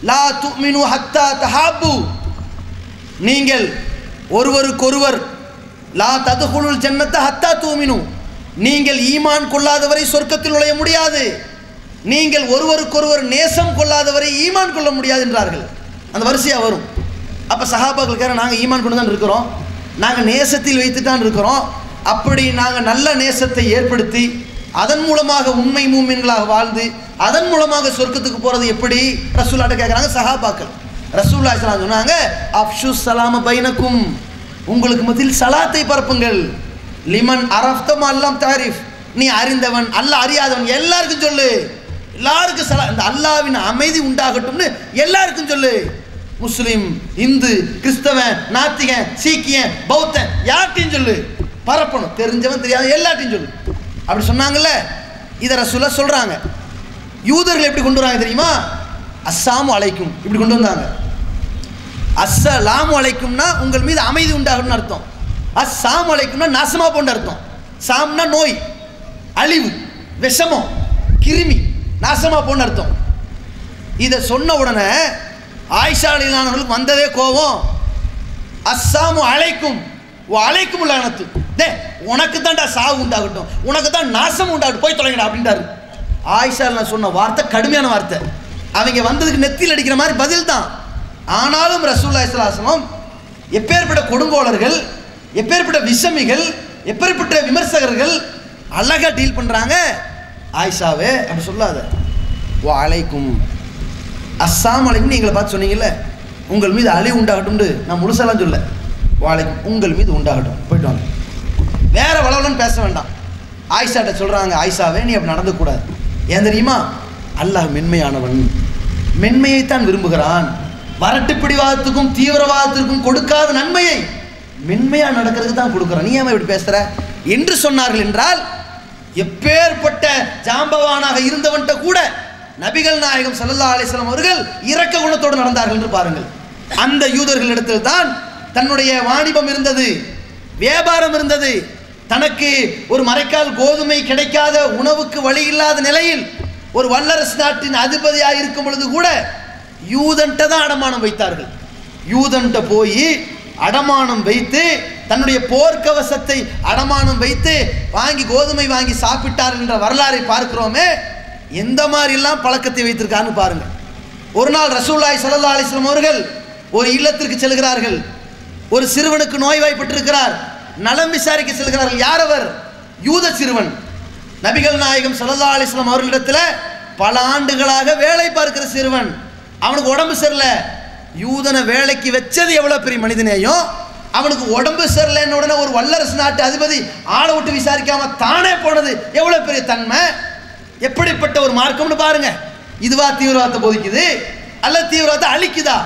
லா துமினு ஹத்தா தஹாபு, நீங்கள் ஒருவருக்கொருவர், லா ததுகுலுல் ஜன்னத்த ஹத்தா துமினு, நீங்கள் ஈமான் கொள்ளாதவரை சொர்க்கத்தில் நுழைய முடியாது, நீங்கள் ஒருவருக்கொருவர் நேசம் கொள்ளாதவரை ஈமான் கொள்ள முடியாது என்றார்கள். அந்த வரிசையாக வரும். அப்போ சஹாபாக்களுக்காக நாங்கள் ஈமான் கொண்டு தான் இருக்கிறோம், நாங்கள் நேசத்தில் வைத்து தான் இருக்கிறோம், அப்படி நாங்கள் நல்ல நேசத்தை ஏற்படுத்தி அதன் மூலமாக உண்மை மூமின்களாக வாழ்ந்து அதன் மூலமாக சொர்க்கத்துக்கு போகிறது எப்படி ரசூலுல்லாஹ்ட்ட கேட்குறாங்க சஹாபாக்கள். ரசூலுல்லாஹி ஸல்லல்லாஹு அலைஹி வஸல்லம் சொன்னாங்க, அஃஷு ஸலாம பைனக்கும், உங்களுக்கு மத்தியில் சலாத்தை பரப்புங்கள். லிமன் அரஃப்தம் அல்லாம் தாரிஃப், நீ அறிந்தவன் அல்ல அறியாதவன் எல்லாருக்கும் சொல்லு, எல்லாருக்கும் சலா, இந்த அல்லாஹ்வின் அமைதி உண்டாகட்டும்னு எல்லாருக்கும் சொல்லு. முஸ்லீம், இந்து, கிறிஸ்தவன், நாத்திகன், சீக்கியன், பௌத்தன் யார்ட்டையும் சொல்லு, பரப்பணும், தெரிஞ்சவன் தெரியாத எல்லாத்தையும் சொல்லு. அப்படி சொன்னாங்கல்ல, இதை ரசூலுல்லாஹ் சொல்றாங்க. யூதர்கள் எப்படி கொண்டு வராங்க தெரியுமா? அஸ்ஸலாமு அலைக்கும் இப்படி கொண்டு வந்தாங்க. அஸ்ஸலாமு அலைக்கும்னா உங்கள் மீது அமைதி உண்டாகணும்னு அர்த்தம், அஸ்ஸலாமு அலைக்கும்னா நாசமா போன்ற அர்த்தம். சாம்னா நோய், அழிவு, விஷமம், கிருமி, நாசமா போன்ற அர்த்தம். இதை சொன்ன உடனே ஆயிஷா ரலியல்லாஹு வந்ததே கோபம். அஸ்ஸலாமு அலைக்கும் அலைக்கும் லானத்து, டே உனக்கு தான்டா சாவு உண்டாகட்டும், உனக்கு தான் நாசம் உண்டாகட்டும், போய் தொலைங்கடா அப்படின்றாரு. ஆயிஷா நான் சொன்ன வார்த்தை கடுமையான வார்த்தை, அவங்க வந்ததுக்கு நெத்தியில் அடிக்கிற மாதிரி பதில் தான். ஆனாலும் ரசூலுல்லாஹி ஸல்லல்லாஹு அலைஹி வஸல்லம் எப்பேற்பட்ட கொடுங்கோலர்கள், எப்பேற்பட்ட விஷமிகள், எப்பேற்பட்ட விமர்சகர்கள் அழகாக டீல் பண்ணுறாங்க. ஆயிஷாவே அப்படி சொல்லாத, ஓ அலைக்கும் அஸ்ஸலாமு அலைக்கும் எங்களை பார்த்து சொன்னீங்கல்ல, உங்கள் மீது அழிவு உண்டாகட்டும்னு நான் முழுசெல்லாம் சொல்ல, வாழைக்கும் உங்கள் மீது உண்டாகட்டும், போயிட்டு வாங்க, வேற வளவலன்னு பேச வேண்டாம். ஆயிஷாட்ட சொல்கிறாங்க, ஆயிஷாவே நீ அப்படி நடந்துக்கூடாது, ஏன் தெரியுமா? அல்லாஹ் மென்மையானவன், மென்மையைத்தான் விரும்புகிறான், வரட்டு பிடிவாதத்துக்கும் தீவிரவாதத்திற்கும் கொடுக்காத நன்மையை மென்மையாக நடக்கிறதுக்கு தான் கொடுக்குறான், நீ ஏன் இப்படி பேசுகிற என்று சொன்னார்கள். என்றால் எப்பேற்பட்ட ஜாம்பவானாக இருந்தவன்ட்ட கூட நபிகள் நாயகம் ஸல்லல்லாஹு அலைஹி வஸல்லம் அவர்கள் இரக்க குணத்தோடு நடந்தார்கள் என்று பாருங்கள். அந்த யூதர்களிடத்தில் தான் தன்னுடைய வாணிபம் இருந்தது, வியாபாரம் இருந்தது. தனக்கு ஒரு மரைக்கால் கோதுமை கிடைக்காத, உணவுக்கு வழி இல்லாத நிலையில் ஒரு வல்லரசு நாட்டின் அதிபதியாக இருக்கும் பொழுது கூட யூதன்ட்ட தான் அடமானம் வைத்தார்கள். யூதன்ட்ட போய் அடமானம் வைத்து தன்னுடைய போர்க்கவசத்தை அடமானம் வைத்து வாங்கி கோதுமை வாங்கி சாப்பிட்டார்கள் என்ற வரலாறை பார்க்கிறோமே. எந்த மாதிரிலாம் பழக்கத்தை வைத்திருக்கான்னு பாருங்க. ஒரு நாள் ரசூலுல்லாஹி ஸல்லல்லாஹு அலைஹி வஸல்லம் அவர்கள் ஒரு இல்லத்திற்கு செல்கிறார்கள். ஒரு சிறுவனுக்கு நோய்வாய்ப்பட்டிருக்கிறார், நலம் விசாரிக்க செல்கிறார்கள். யார் அவர்? யூத சிறுவன். நபிகள் நாயகம் ஸல்லல்லாஹு அலைஹி வஸல்லம் அவர்களிடத்தில் பல ஆண்டுகளாக வேலை பார்க்கிற சிறுவன், அவனுக்கு உடம்பு சரியில்லை. யூதனை வேலைக்கு வச்சது எவ்வளோ பெரிய மனிதனேயும், அவனுக்கு உடம்பு சரியில்லைன்னு உடனே ஒரு வல்லரசு நாட்டு அதிபதி ஆளை விட்டு விசாரிக்காம தானே போனது எவ்வளோ பெரிய தன்மை, எப்படிப்பட்ட ஒரு மார்க்கம்னு பாருங்க. இதுவா தீவிரவாதத்தை போதிக்குது அல்ல தீவிரவாதத்தை அழிக்குதா?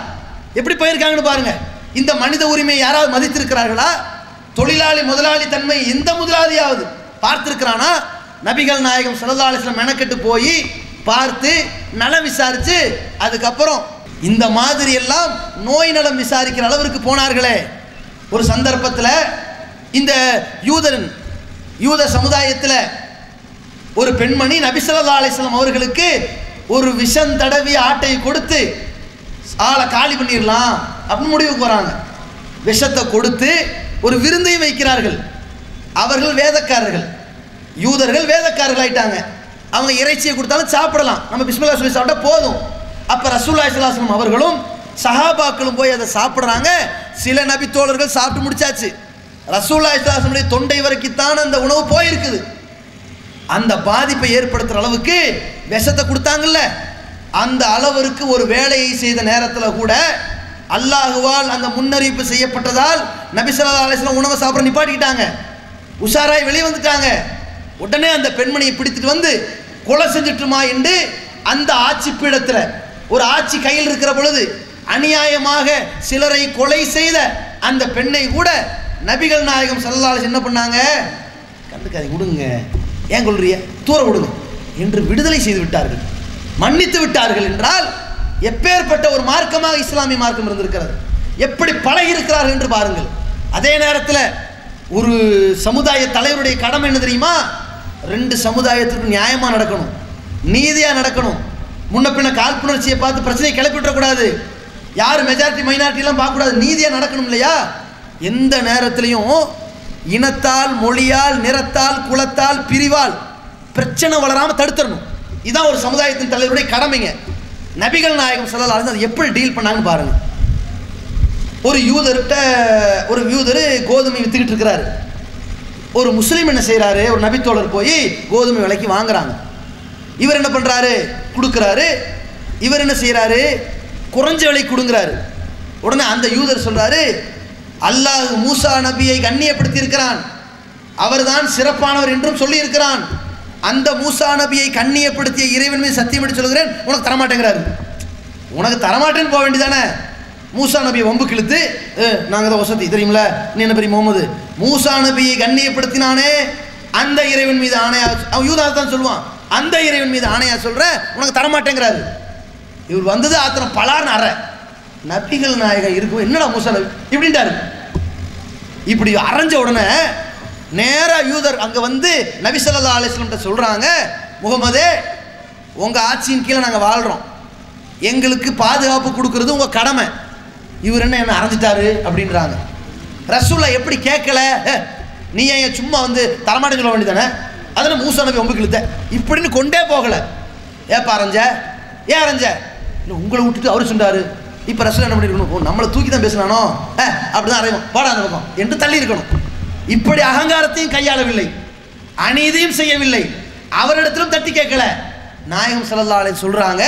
எப்படி போயிருக்காங்கன்னு பாருங்க. இந்த மனித உரிமையை யாராவது மதித்திருக்கிறார்களா? தொழிலாளி முதலாளி தன்மை எந்த முதலாளியாவது பார்த்திருக்கிறானா? நபிகள் நாயகம் ஸல்லல்லாஹு அலைஹி வஸல்லம் மெனக்கெட்டு போய் பார்த்து நலம் விசாரித்து அதுக்கப்புறம் இந்த மாதிரி எல்லாம் நோய் நலம் விசாரிக்கிற அளவிற்கு போனார்களே. ஒரு சந்தர்ப்பத்தில் இந்த யூத சமுதாயத்தில் ஒரு பெண்மணி நபி ஸல்லல்லாஹு அலைஹி வஸல்லம் அவர்களுக்கு ஒரு விஷம் தடவி ஆட்டை கொடுத்து ஆளை காலி பண்ணிடலாம் அப்படின்னு முடிவுக்கு வராங்க. விஷத்தை கொடுத்து ஒரு விருந்தையும் வைக்கிறார்கள். அவர்கள் வேதக்காரர்கள், யூதர்கள் வேதக்காரர்கள் ஆயிட்டாங்க. அவங்க இறைச்சியை கொடுத்தாலும் சாப்பிடலாம், நம்ம பிஸ்மில்லாஹ் சொல்லி சாப்பிட்டா போதும். அப்போ ரசூலுல்லாஹி ஸல்லல்லாஹு அலைஹி வஸல்லம் அவர்களும் சஹாபாக்களும் போய் அதை சாப்பிட்றாங்க. சில நபி தோழர்கள் சாப்பிட்டு முடிச்சாச்சு. ரசூலுல்லாஹி ஸல்லல்லாஹு அலைஹி வஸல்லம் தொண்டை வரைக்குத்தான் அந்த உணவு போயிருக்குது. அந்த பாதிப்பை ஏற்படுத்துகிற அளவுக்கு விஷத்தை கொடுத்தாங்கல்ல, அந்த அளவிற்கு ஒரு வேலையை செய்த நேரத்தில் கூட அல்லாஹுவால் அந்த முன்னறிவிப்பு செய்யப்பட்டதால் நபி ஸல்லல்லாஹு அலைஹி வஸல்லம் உணவை சாப்பிட நிப்பாட்டிக்கிட்டாங்க. உஷாராய் வெளியே வந்துட்டாங்க. உடனே அந்த பெண்மணியை பிடித்துட்டு வந்து கொலை செஞ்சுட்டுமா என்று அந்த ஆட்சி பீடத்தில் ஒரு ஆட்சி கையில் இருக்கிற பொழுது அநியாயமாக சிலரை கொலை செய்த அந்த பெண்ணை கூட நபிகள் நாயகம் ஸல்லல்லாஹு அலைஹி வஸல்லம் என்ன பண்ணாங்க? கண்டுக்காதீங்க, விடுங்க, ஏன் கொள்றிய, தூர விடுங்க என்று விடுதலை செய்து விட்டார்கள், மன்னித்து விட்டார்கள். என்றால் எப்பேற்பட்ட ஒரு மார்க்கமாக இஸ்லாமிய மார்க்கம் இருந்திருக்கிறது, எப்படி பழகி இருக்கிறார்கள் என்று பாருங்கள். அதே நேரத்தில் ஒரு சமுதாய தலைவருடைய கடமை என்ன தெரியுமா? ரெண்டு சமுதாயத்துக்கு நியாயமாக நடக்கணும், நீதியாக நடக்கணும். முன்ன பின்ன காழ்ப்புணர்ச்சியை பார்த்து பிரச்சனையை கிளப்பிவிடக்கூடாது, யார் மெஜாரிட்டி மைனாரிட்டிலாம் பார்க்கக்கூடாது, நீதியாக நடக்கணும் இல்லையா? எந்த நேரத்திலையும் இனத்தால், மொழியால், நிறத்தால், குலத்தால், பிரிவால் பிரச்சனை வளராமல் தடுத்துடணும். இதுதான் ஒரு சமுதாயத்தின் தலைவருடைய கடமைங்க. நபிகள் நாயகம் ஸல்லல்லாஹு அலைஹி வஸல்லம் அதை எப்படி டீல் பண்ணாங்கன்னு பாருங்க. ஒரு யூதர் கோதுமை வித்துக்கிட்டு இருக்கிறாரு. ஒரு முஸ்லீம் என்ன செய்கிறாரு, ஒரு நபித்தோழர் போய் கோதுமை விலைக்கு வாங்குறாங்க. இவர் என்ன பண்ணுறாரு, கொடுக்குறாரு. இவர் என்ன செய்கிறாரு, குறைஞ்ச விலை கொடுங்கிறாரு. உடனே அந்த யூதர் சொல்கிறாரு, அல்லாஹ் மூசா நபியை கண்ணியப்படுத்தி இருக்கிறான், அவர்தான் சிறப்பானவர் என்றும் சொல்லி இருக்கிறான். அந்த மூசா நபியை கண்ணியப்படுத்திய இறைவன் மீது சத்தியம் பண்ணி சொல்கிறேன், உனக்கு தரமாட்டேங்கிறாரு. உனக்கு தரமாட்டேன்னு போக வேண்டியதானே? மூசா நபியை வம்பு கிழித்து, நாங்கள் தான் வசதி தெரியுமில்ல, நீ என்ன பெரிய முகமது, மூசா நபியை கண்ணியப்படுத்தினானே அந்த இறைவன் மீது ஆணையா, அவன் யூதா தான் சொல்லுவான், அந்த இறைவன் மீது ஆணையா சொல்ற, உனக்கு தரமாட்டேங்கிறாரு. இவர் வந்தது ஆத்திர பலார்னு அற நபிகள் நாயகம் இருக்கும், என்னடா மூசா நபி இப்படின்ட்டாரு. இப்படி அரைஞ்ச உடனே நேராக யூதர் அங்கே வந்து நபி ஸல்லல்லாஹு அலைஹி வஸல்லம் சொல்கிறாங்க, முகமதே, உங்கள் ஆட்சியின் கீழே நாங்கள் வாழ்கிறோம், எங்களுக்கு பாதுகாப்பு கொடுக்கறது உங்கள் கடமை. இவர் என்ன அரைஞ்சிட்டாரு அப்படின்றாங்க. ரசூலா எப்படி கேட்கல, நீ ஏன் சும்மா வந்து தரமாட்டேன்னு சொல்ல வேண்டியதானே, அதில் மூசா நபி வம்பு கிழித்த இப்படின்னு கொண்டே போகலை. ஏப்பா அரைஞ்ச, ஏன் அரைஞ்ச, இல்லை உங்களை விட்டுட்டு அவர் சொன்னார். இப்போ ரசூலா என்ன பண்ணிருக்கணும், நம்மளை தூக்கி தான் பேசினானோ, அப்படி தான் அறையும், போடா அந்த பக்கம் என்று தள்ளி இருக்கணும். இப்படி அகங்காரத்தையும் கையாளவில்லை, அநீதியும் செய்யவில்லை, அவரிடத்திலும் தட்டி கேட்கல. நாயகம் ஸல்லல்லாஹு அலைஹி சொல்றாங்க,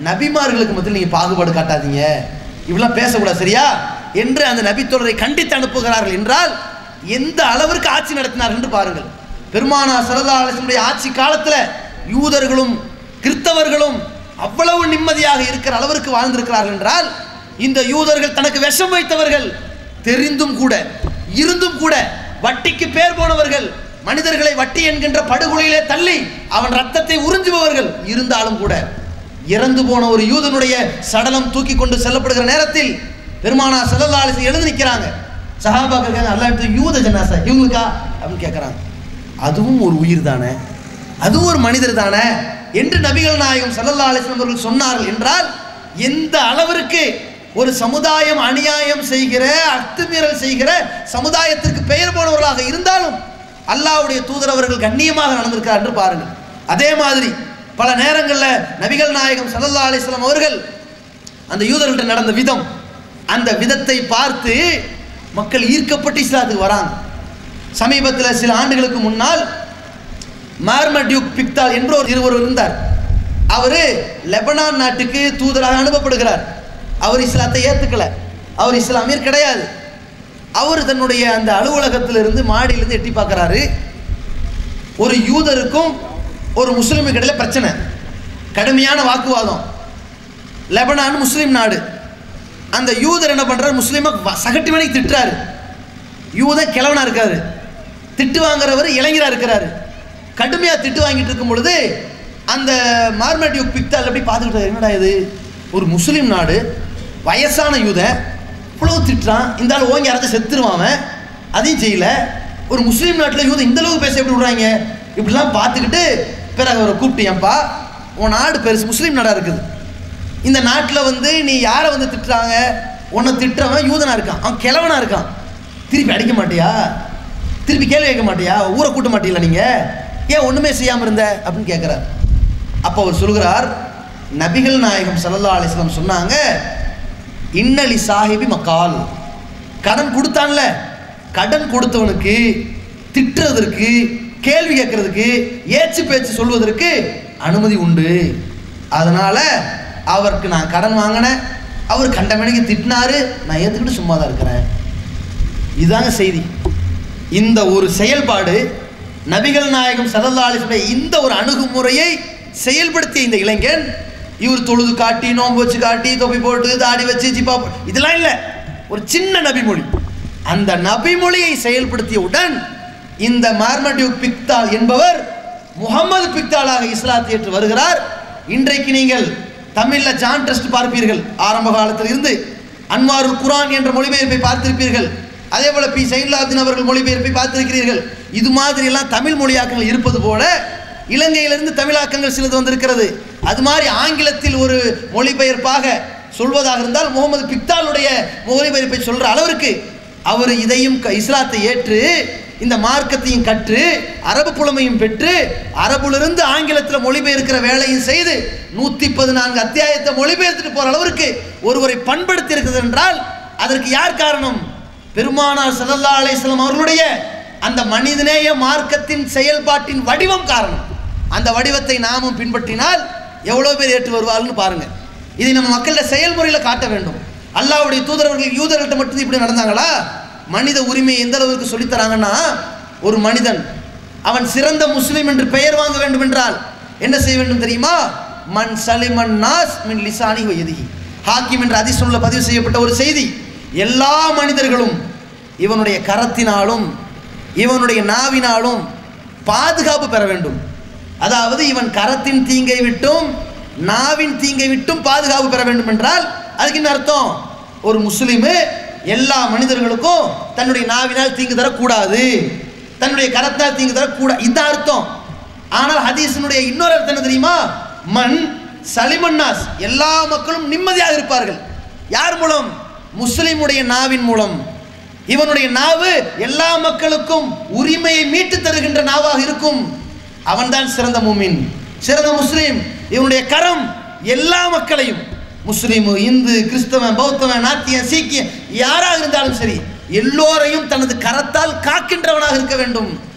நபிமார்களுக்கு மத்தியில் நீங்கள் பாகுபாடு காட்டாதீங்க, இப்படிலாம் பேசக்கூடாது சரியா என்று அந்த நபித்தோழரை கண்டித்து அனுப்புகிறார்கள். என்றால் எந்த அளவிற்கு ஆட்சி நடத்தினார்கள் என்று பாருங்கள். பெருமானார் ஸல்லல்லாஹு அலைஹி வஸல்லம் ஆட்சி காலத்தில் யூதர்களும் கிறிஸ்தவர்களும் அவ்வளவு நிம்மதியாக இருக்கிற அளவிற்கு வாழ்ந்திருக்கிறார்கள். என்றால் இந்த யூதர்கள் தனக்கு விஷம் வைத்தவர்கள், தெரிந்தும் கூட இருந்தும் கூட வட்டிக்கு பேர் போனவர்கள், மனிதர்களை வட்டி என்கின்ற படுகொலையிலே தள்ளி அவன் ரத்தத்தை உறிஞ்சுபவர்கள், இருந்தாலும் கூட இறந்து போன ஒரு யூதனுடைய சடலம் தூக்கி கொண்டு செல்லப்படுகிற நேரத்தில் பெருமானார் ஸல்லல்லாஹு அலைஹி வஸல்லம் எழுந்து நிற்கிறாங்க. சஹாபாக்கள் அல்லாஹ் எடுத்து யூத ஜனாசா இவங்களுக்கா அப்படின்னு கேட்குறாங்க. அதுவும் ஒரு உயிர் தானே, அதுவும் ஒரு மனிதர் தானே என்று நபிகள் நாயகம் ஸல்லல்லாஹு அலைஹி வஸல்லம் அவர்கள் சொன்னார்கள். என்றால் எந்த அளவிற்கு ஒரு சமுதாயம் அநியாயம் செய்கிற, அத்துமீறல் செய்கிற சமுதாயத்திற்கு பெயர் போனவர்களாக இருந்தாலும் அல்லாஹ்வுடைய தூதர் அவர்கள் கண்ணியமாக நடந்திருக்கிறார் என்று பாருங்கள். அதே மாதிரி பல நேரங்களில் நபிகள் நாயகம் ஸல்லல்லாஹு அலைஹி வஸல்லம் அவர்கள் அந்த யூதர்கள்ட்ட நடந்த விதம், அந்த விதத்தை பார்த்து மக்கள் ஈர்க்கப்பட்டு இஸ்லாத்துக்கு வராங்க. சமீபத்தில் சில ஆண்டுகளுக்கு முன்னால் மார்மடியூக் பிக்தால் என்ற ஒரு இருவர் இருந்தார். அவர் லெபனான் நாட்டுக்கு தூதராக அனுப்பப்படுகிறார். அவர் இஸ்லாத்தை ஏற்றுக்கல, அவர் இஸ்லாமியர் கிடையாது. அவர் தன்னுடைய அந்த அலுவலகத்திலிருந்து மாடியிலிருந்து எட்டி பார்க்குறாரு. ஒரு யூதருக்கும் ஒரு முஸ்லீமுக்கு இடையில பிரச்சனை, கடுமையான வாக்குவாதம். லெபனான் முஸ்லீம் நாடு. அந்த யூதர் என்ன பண்ணுறாரு, முஸ்லீமை சகட்டி மணிக்கு திட்டுறாரு. யூதன் கிழவனா இருக்காரு, திட்டு வாங்குறவர் இளைஞராக இருக்கிறாரு. கடுமையாக திட்டு வாங்கிட்டு இருக்கும் பொழுது அந்த மார்மடியூக் பிக்தால் எப்படி பார்த்துக்கிட்டாரு, என்னடா இது ஒரு முஸ்லீம் நாடு, வயசான யூதன் இவ்வளோ திட்டுறான், இந்த ஆள் ஓங்கி அரைச்சி செத்துருவான், அதையும் செய்யல, ஒரு முஸ்லீம் நாட்டில் யூதன் இந்த அளவுக்கு பேச எப்படி விடுறாங்க, இப்படிலாம் பார்த்துக்கிட்டு பிறகு அவரை கூப்பிட்டு, ஏன்பா உன் நாடு பெருசு, முஸ்லீம் நாடாக இருக்குது, இந்த நாட்டில் வந்து நீ யாரை வந்து திட்டுறாங்க, உன்னை திட்டுறவன் யூதனாக இருக்கான், அவன் கிழவனாக இருக்கான், திருப்பி அடிக்க மாட்டியா, திருப்பி கேள்வி கேட்க மாட்டியா, ஊரை கூட்ட மாட்டீங்களா நீங்கள், ஏன் ஒன்றுமே செய்யாமல் இருந்த அப்படின்னு கேட்குறார். அப்போ அவர் சொல்கிறார், நபிகள் நாயகம் ஸல்லல்லாஹு அலைஹி வஸல்லம் சொன்னாங்க, இன்னலி சாஹிபி மக்கால், கடன் கொடுத்தான்ல, கடன் கொடுத்தவனுக்கு திட்டுறதற்கு, கேள்வி கேட்கறதுக்கு, ஏச்சு பேச்சு சொல்வதற்கு அனுமதி உண்டு. அதனால் அவருக்கு நான் கடன் வாங்கினேன், அவர் கண்டமணிக்கு திட்டினாரு, நான் ஏற்றுக்கிட்டு சும்மா தான் இருக்கிறேன். இதுதாங்க செய்தி. இந்த ஒரு செயல்பாடு நபிகள் நாயகம் ஸல்லல்லாஹு அலைஹி வஸல்லம் இந்த ஒரு அணுகுமுறையை செயல்படுத்திய இந்த இளைஞன், இவர் தொழுது காட்டி, நோன்பு வச்சு காட்டி, தொப்பி போட்டு, தாடி வச்சு, ஜிப்பா இதெல்லாம் இல்லை, ஒரு சின்ன நபிமொழி. அந்த நபிமொழியை செயல்படுத்தியவுடன் இந்த மார்மடியூ பிக்தால் என்பவர் முகமது பிக்தாலாக இஸ்லாத்தை ஏற்று வருகிறார். இன்றைக்கு நீங்கள் தமிழில் ஜான் ட்ரஸ்ட் பார்ப்பீர்கள். ஆரம்ப காலத்தில் இருந்து அன்வாருல் குர்ஆன் என்ற மொழிபெயர்ப்பை பார்த்திருப்பீர்கள். அதே போல பி சைனுலாப்தீன் அவர்கள் மொழிபெயர்ப்பை பார்த்திருக்கிறீர்கள். இது மாதிரி எல்லாம் தமிழ் மொழியாக்கங்கள் இருப்பது போல இலங்கையிலிருந்து தமிழாக்கங்கள் சிலது வந்திருக்கிறது. அது மாதிரி ஆங்கிலத்தில் ஒரு மொழிபெயர்ப்பாக சொல்வதாக இருந்தால் முகமது பிக்தாலுடைய மொழிபெயர்ப்பை சொல்ற அளவிற்கு அவர் இதையும் இஸ்லாத்தை ஏற்று இந்த மார்க்கத்தையும் கற்று அரபு புலமையும் பெற்று அரபுலிருந்து ஆங்கிலத்தில் மொழிபெயர்க்கிற வேலையும் செய்து 114 அத்தியாயத்தை மொழிபெயர்த்துட்டு போற அளவிற்கு ஒருவரை பண்படுத்தி இருக்கிறது என்றால் அதற்கு யார் காரணம்? பெருமானார் ஸல்லல்லாஹு அலைஹி வஸல்லம் அவர்களுடைய அந்த மனிதநேய மார்க்கத்தின் செயல்பாட்டின் வடிவம் காரணம். அந்த வடிவத்தை நாமும் பின்பற்றினால் எவ்வளோ பேர் ஏற்று வருவார்கள்னு பாருங்க. இதை நம்ம மக்களோட செயல்முறையில் காட்ட வேண்டும். அல்லாஹ்வுடைய தூதரவர்கள் யூதர்கள்ட்ட மட்டும் இப்படி நடந்தாங்களா? மனித உரிமையை எந்த அளவுக்கு சொல்லித்தராங்கன்னா, ஒரு மனிதன் அவன் சிறந்த முஸ்லிம் என்று பெயர் வாங்க வேண்டும் என்றால் என்ன செய்ய வேண்டும் தெரியுமா? மன் சலிமன் நாஸ் மின் லிசானி வ யதிஹி. ஹாக்கிம் என்ற ஹதீஸ்ல பதிவு செய்யப்பட்ட ஒரு செய்தி. எல்லா மனிதர்களும் இவனுடைய கரத்தினாலும் இவனுடைய நாவினாலும் பாதுகாப்பு பெற வேண்டும். அதாவது இவன் கரத்தின் தீங்கை விட்டும் நாவின் தீங்கை விட்டும் பாதுகாப்பு பெற வேண்டும் என்றால் அதுக்கு என்ன அர்த்தம்? ஒரு முஸ்லிமு எல்லா மனிதர்களுக்கும் தன்னுடைய நாவினால் தீங்கு தரக்கூடாது, தன்னுடைய கரத்தால் தீங்கு தரக்கூடாது, இதுதான் அர்த்தம். ஆனால் ஹதீஸினுடைய இன்னொரு அர்த்தம் என்ன தெரியுமா? மன் சலிமன்னாஸ், எல்லா மக்களும் நிம்மதியாக இருப்பார்கள். யார் மூலம்? முஸ்லிமுடைய நாவின் மூலம். இவனுடைய நாவு எல்லா மக்களுக்கும் உரிமையை மீட்டு தருகின்ற நாவாக இருக்கும். அவன்தான் சிறந்த முஃமின், சிறந்த முஸ்லிம். இவனுடைய கரம் எல்லா மக்களையும், முஸ்லிமு, இந்து, கிறிஸ்தவன், பௌத்தவன், நாத்தியன், சீக்கியன், யாராக இருந்தாலும் சரி, எல்லோரையும் தனது கரத்தால் காக்கின்றவனாக இருக்க வேண்டும்.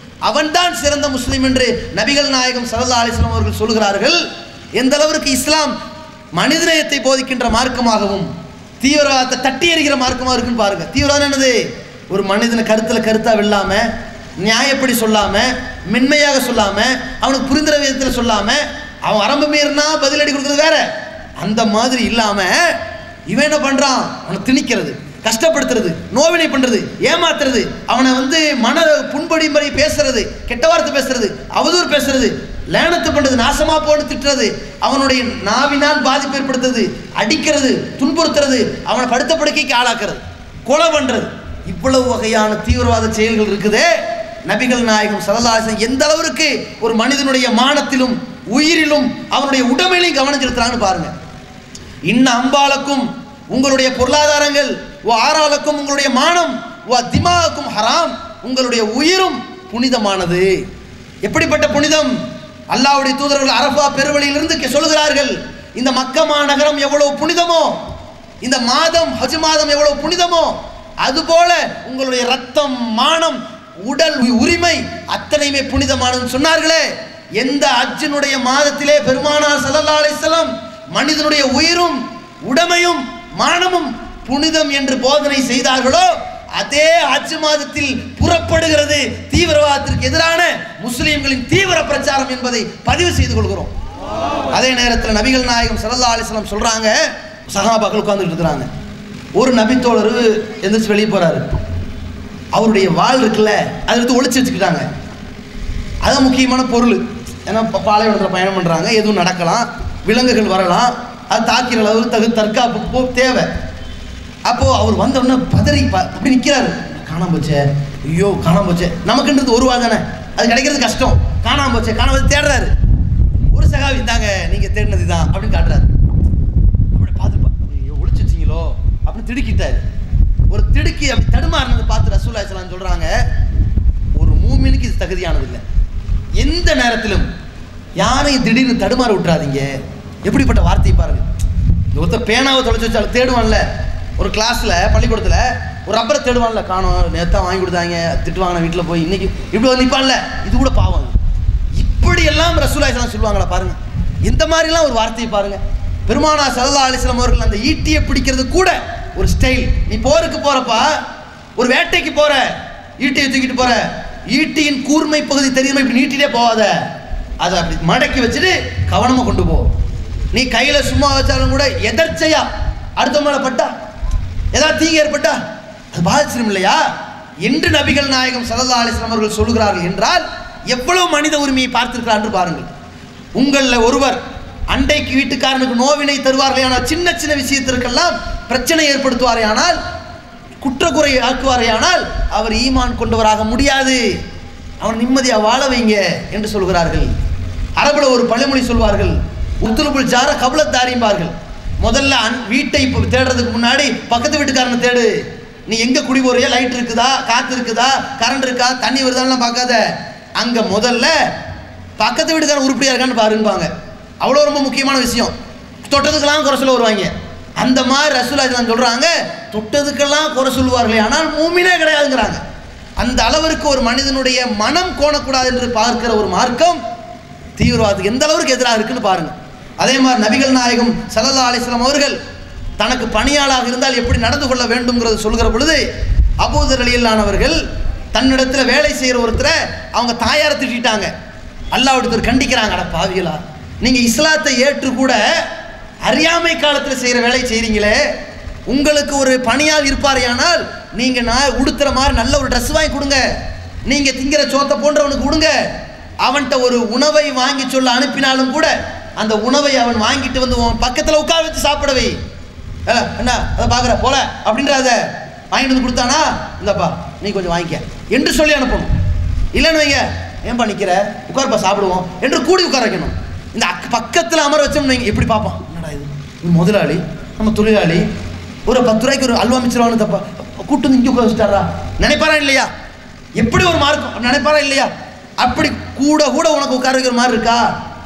அவன்தான் சிறந்த முஸ்லிம் என்று நபிகள் நாயகம் ஸல்லல்லாஹு அலைஹி வஸல்லம் அவர்கள் சொல்கிறார்கள். எந்த அளவிற்கு இஸ்லாம் மனிதநேயத்தை போதிக்கின்ற மார்க்கமாகவும் தீவிரவாதத்தை தட்டி எறிகிற மார்க்கமாக இருக்குன்னு பாருங்க. தீவிரவாதம் என்னது? ஒரு மனிதனை கருத்தா வெல்லாம, நியாயப்படி சொல்லாம, மென்மையாக சொல்லாம, அவனுக்கு புரிந்துற விதத்தில் சொல்லாம, அவன் வரம்பு மீறினா பதிலடி கொடுக்கறது வேற. அந்த மாதிரி இல்லாம இவன் என்ன பண்றான்? அவனை திணிக்கிறது, கஷ்டப்படுத்துறது, நோவினை பண்றது, ஏமாத்துறது, அவனை மன புண்படி மாதிரி பேசுறது, கெட்ட வார்த்தை பேசுறது, அவதூறு பேசுறது, லேனத்து பண்றது, நாசமா போன்னு திட்டுறது, அவனுடைய நாவினால் பாதிப்பு ஏற்படுத்துறது, அடிக்கிறது, துன்புறுத்துறது, அவனை படுத்த படுக்கைக்கு ஆளாக்குறது, கொலை பண்றது, இவ்வளவு வகையான தீவிரவாத செயல்கள் இருக்குதே. நபிகள் நாயகம் ஸல்லல்லாஹு அலைஹி வஸல்லம் எந்த அளவிற்கு ஒரு மனிதனுடைய மானத்திலும் உயிரிலும் அவனுடைய உடமையிலையும் கவனம் செலுத்துறாங்கன்னு பாருங்க. இன்ன அம்பாலக்கும், உங்களுடைய பொருளாதாரங்கள், ஓ ஆறாலக்கும், உங்களுடைய மானம், ஓ திமாக்கும் ஹராம், உங்களுடைய உயிரும் புனிதமானது. எப்படிப்பட்ட புனிதம்? அல்லாஹ்வுடைய தூதர்கள் அரஃபா பெருவழியிலிருந்து சொல்லுகிறார்கள், இந்த மக்கா நகரம் எவ்வளவு புனிதமோ, இந்த மாதம் ஹஜ் மாதம் எவ்வளவு புனிதமோ, அதுபோல உங்களுடைய ரத்தம், மானம், உடல் உரிமை அத்தனையுமே புனிதமானதுன்னு சொன்னார்களே. எந்த ஹஜ்ஜினுடைய மாதத்திலே பெருமானார் ஸல்லல்லாஹு அலைஹி வஸல்லம் மனிதனுடைய உயிரும் உடமையும் மானமும் புனிதம் என்று போதனை செய்தார்களோ, அதே ஹஜ் மாதத்தில் புறப்படுகிறது தீவிரவாதத்திற்கு எதிரான முஸ்லிம்களின் தீவிர பிரச்சாரம் என்பதை பதிவு செய்து கொள்கிறோம். அதே நேரத்தில் நபிகள் நாயகம் ஸல்லல்லாஹு அலைஹி வஸல்லம் சொல்றாங்க, சஹாபாக்கள் உட்கார்ந்துட்டு இருக்கிறாங்க. ஒரு நபித்தோழர் எந்திரிச்சு வெளியே போறாரு. அவருடைய வாள் இருக்குல்ல, அதை எடுத்து ஒளிச்சு வச்சுக்கிட்டாங்க. அதுதான் முக்கியமான பொருள். ஏன்னா பாலைவனத்தில் பயணம் பண்ணுறாங்க, எதுவும் நடக்கலாம், விலங்குகள் வரலாம், அது தாக்கிற அளவுக்கு தற்காப்பு தேவை. அப்போது அவர் வந்தோடனே பதறி அப்படி நிற்கிறாரு. காணாம போச்சே, ஐயோ காணாம போச்சே, நமக்குன்றது ஒரு தானே, அது கிடைக்கிறது கஷ்டம். காணாம போச்சே, காணாம தேடுறாரு. ஒரு சகாவி தாங்க நீங்கள் தேடினது தான் அப்படின்னு காட்டுறாரு. அப்படி பார்த்துப்பா, ஐயோ ஒளிச்சு வச்சிங்களோ அப்படின்னு திடுக்கிட்டாரு. ஒரு திடுக்கி அப்படி தடுமாறினதை பார்த்து ரசூலுல்லாஹி ஸல்லல்லாஹு அலைஹி வஸல்லம் சொல்கிறாங்க, ஒரு மூமினுக்கு இது தகுதியானது இல்லை. எந்த நேரத்திலும் யாரையும் திடீர்னு தடுமாற விட்டுறாதீங்க. எப்படிப்பட்ட வார்த்தையை பாருங்க. ஒருத்தர் பேனாவை தொலைச்சி வச்சாலும் தேடுவான்ல, ஒரு கிளாஸில் பள்ளிக்கூடத்தில் ஒரு ரப்பரை தேடுவான்ல, காணோம், நேற்றா வாங்கி கொடுத்தாங்க, திட்டுவாங்க வீட்டில் போய், இன்னைக்கு இப்படி நிற்பான்ல, இது கூட பாவம். இப்படியெல்லாம் ரசூலுல்லாஹி ஸல்லல்லாஹு அலைஹி வஸல்லம் சொல்லுவாங்களா பாருங்க. இந்த மாதிரிலாம் ஒரு வார்த்தையை பாருங்க. பெருமானார் ஸல்லல்லாஹு அலைஹி வஸல்லம் அவர்கள் அந்த ஈட்டியை பிடிக்கிறது கூட ஒரு ஸ்டைல். நீ போருக்கு போறப்பா, ஒரு வேட்டைக்கு போற, ஈட்டியை தூக்கிட்டு போற, ஈட்டியின் கூர்மை பகுதி தெரியுமா, இப்படி நீட்டிட்டே போகாத, அதை அப்படி மடக்கி வச்சுட்டு கவனமா கொண்டு போ. நீ கையில சும்மா வச்சாலும் கூட எதர்ச்சையா அடுத்த மேல பட்டா, ஏதாவது தீங்கு ஏற்பட்டா அது பாதிச்சிடும் இல்லையா என்று நபிகள் நாயகம் ஸல்லல்லாஹு அலைஹி வஸல்லம் அவர்கள் சொல்கிறார்கள் என்றால் எவ்வளவு மனித உரிமையை பார்த்திருக்கிறார் என்று பாருங்கள். உங்களில் ஒருவர் அண்டைக்கு வீட்டுக்காரனுக்கு நோவினை தருவார்களே ஆனால், சின்ன சின்ன விஷயத்திற்கெல்லாம் பிரச்சனை ஏற்படுத்துவாரே ஆனால், குற்றக்குறை ஆக்குவாரே ஆனால், அவர் ஈமான் கொண்டவராக முடியாது. அவன் நிம்மதியாக வாழ வைங்க என்று சொல்கிறார்கள். அரபுல ஒரு பழமொழி சொல்வார்கள், உத்துலுபுல் ஜார கபலத்தாரிம்பார்கள். முதல்ல வீட்டை இப்போ தேடுறதுக்கு முன்னாடி பக்கத்து வீட்டுக்காரனை தேடு. நீ எங்கே குடி போறியா, லைட் இருக்குதா, காற்று இருக்குதா, கரண்ட் இருக்கா, தண்ணி வருதான்லாம் பார்க்காத. அங்கே முதல்ல பக்கத்து வீட்டுக்காரன் உருப்படியாக இருக்கான்னு பாருப்பாங்க. அவ்வளோ ரொம்ப முக்கியமான விஷயம். தொட்டதுக்கெல்லாம் குறை சொல்ல வருவாங்க. அந்த மாதிரி ரசூலுல்லாஹி சொல்கிறாங்க, தொட்டதுக்கெல்லாம் குறை சொல்லுவார்களே ஆனால் மூமினே கிடையாதுங்கிறாங்க. அந்த அளவிற்கு ஒரு மனிதனுடைய மனம் கோணக்கூடாது என்று பார்க்கிற ஒரு மார்க்கம் தீவிரவாதத்துக்கு எந்த அளவுக்கு எதிராக இருக்குன்னு பாருங்கள். அதே மாதிரி நபிகள் நாயகம் ஸல்லல்லாஹு அலைஹி வஸல்லம் அவர்கள் தனக்கு பணியாளாக இருந்தால் எப்படி நடந்து கொள்ள வேண்டும்ங்கிறது சொல்கிற பொழுது, அபூதர் ரலியல்லாஹு அவர்கள் தன்னிடத்தில் வேலை செய்கிற ஒருத்தரை அவங்க தாயாரை திட்டாங்க. அல்லாஹ் ஒருத்தர் கண்டிக்கிறாங்க, அட பாவிகளா, நீங்கள் இஸ்லாத்தை ஏற்று கூட அறியாமை காலத்தில் செய்கிற வேலை செய்கிறீங்களே, உங்களுக்கு ஒரு பணியால் இருப்பாரையானால் நீங்கள் நான் உடுத்துற மாதிரி நல்ல ஒரு ட்ரெஸ் வாங்கி கொடுங்க, நீங்கள் திங்கிற சோத்தை போன்றவனுக்கு கொடுங்க, அவன்கிட்ட ஒரு உணவை வாங்கி சொல்ல அனுப்பினாலும் கூட அந்த உணவை அவன் வாங்கிட்டு வந்து பக்கத்தில் உட்கார வச்சு சாப்பிடவை. என்ன அதை பார்க்குற போல அப்படின்றத வாங்கிட்டு வந்து கொடுத்தானா, இந்தப்பா நீ கொஞ்சம் வாங்கிக்க என்று சொல்லி அனுப்பணும். இல்லைன்னு வைங்க, ஏன்பா நிற்கிற, உட்கார்ப்பா சாப்பிடுவோம் என்று கூடி உட்கார வைக்கணும். இந்த பக்கத்தில் அமர வச்சோம்னு வைங்க, எப்படி பார்ப்போம், என்னடா இது முதலாளி நம்ம தொழிலாளி, ஒரு 10 ரூபாய்க்கு ஒரு அல்வா மிச்சிருவானு தப்பா கூட்டு வந்து இங்கே உட்கார வச்சுட்டாரா நினைப்பாரா இல்லையா? எப்படி ஒரு மார்க்கம் நினைப்பாரா இல்லையா? அப்படி கூட கூட உனக்கு உட்கார வைக்கிற மாதிரி இருக்கா,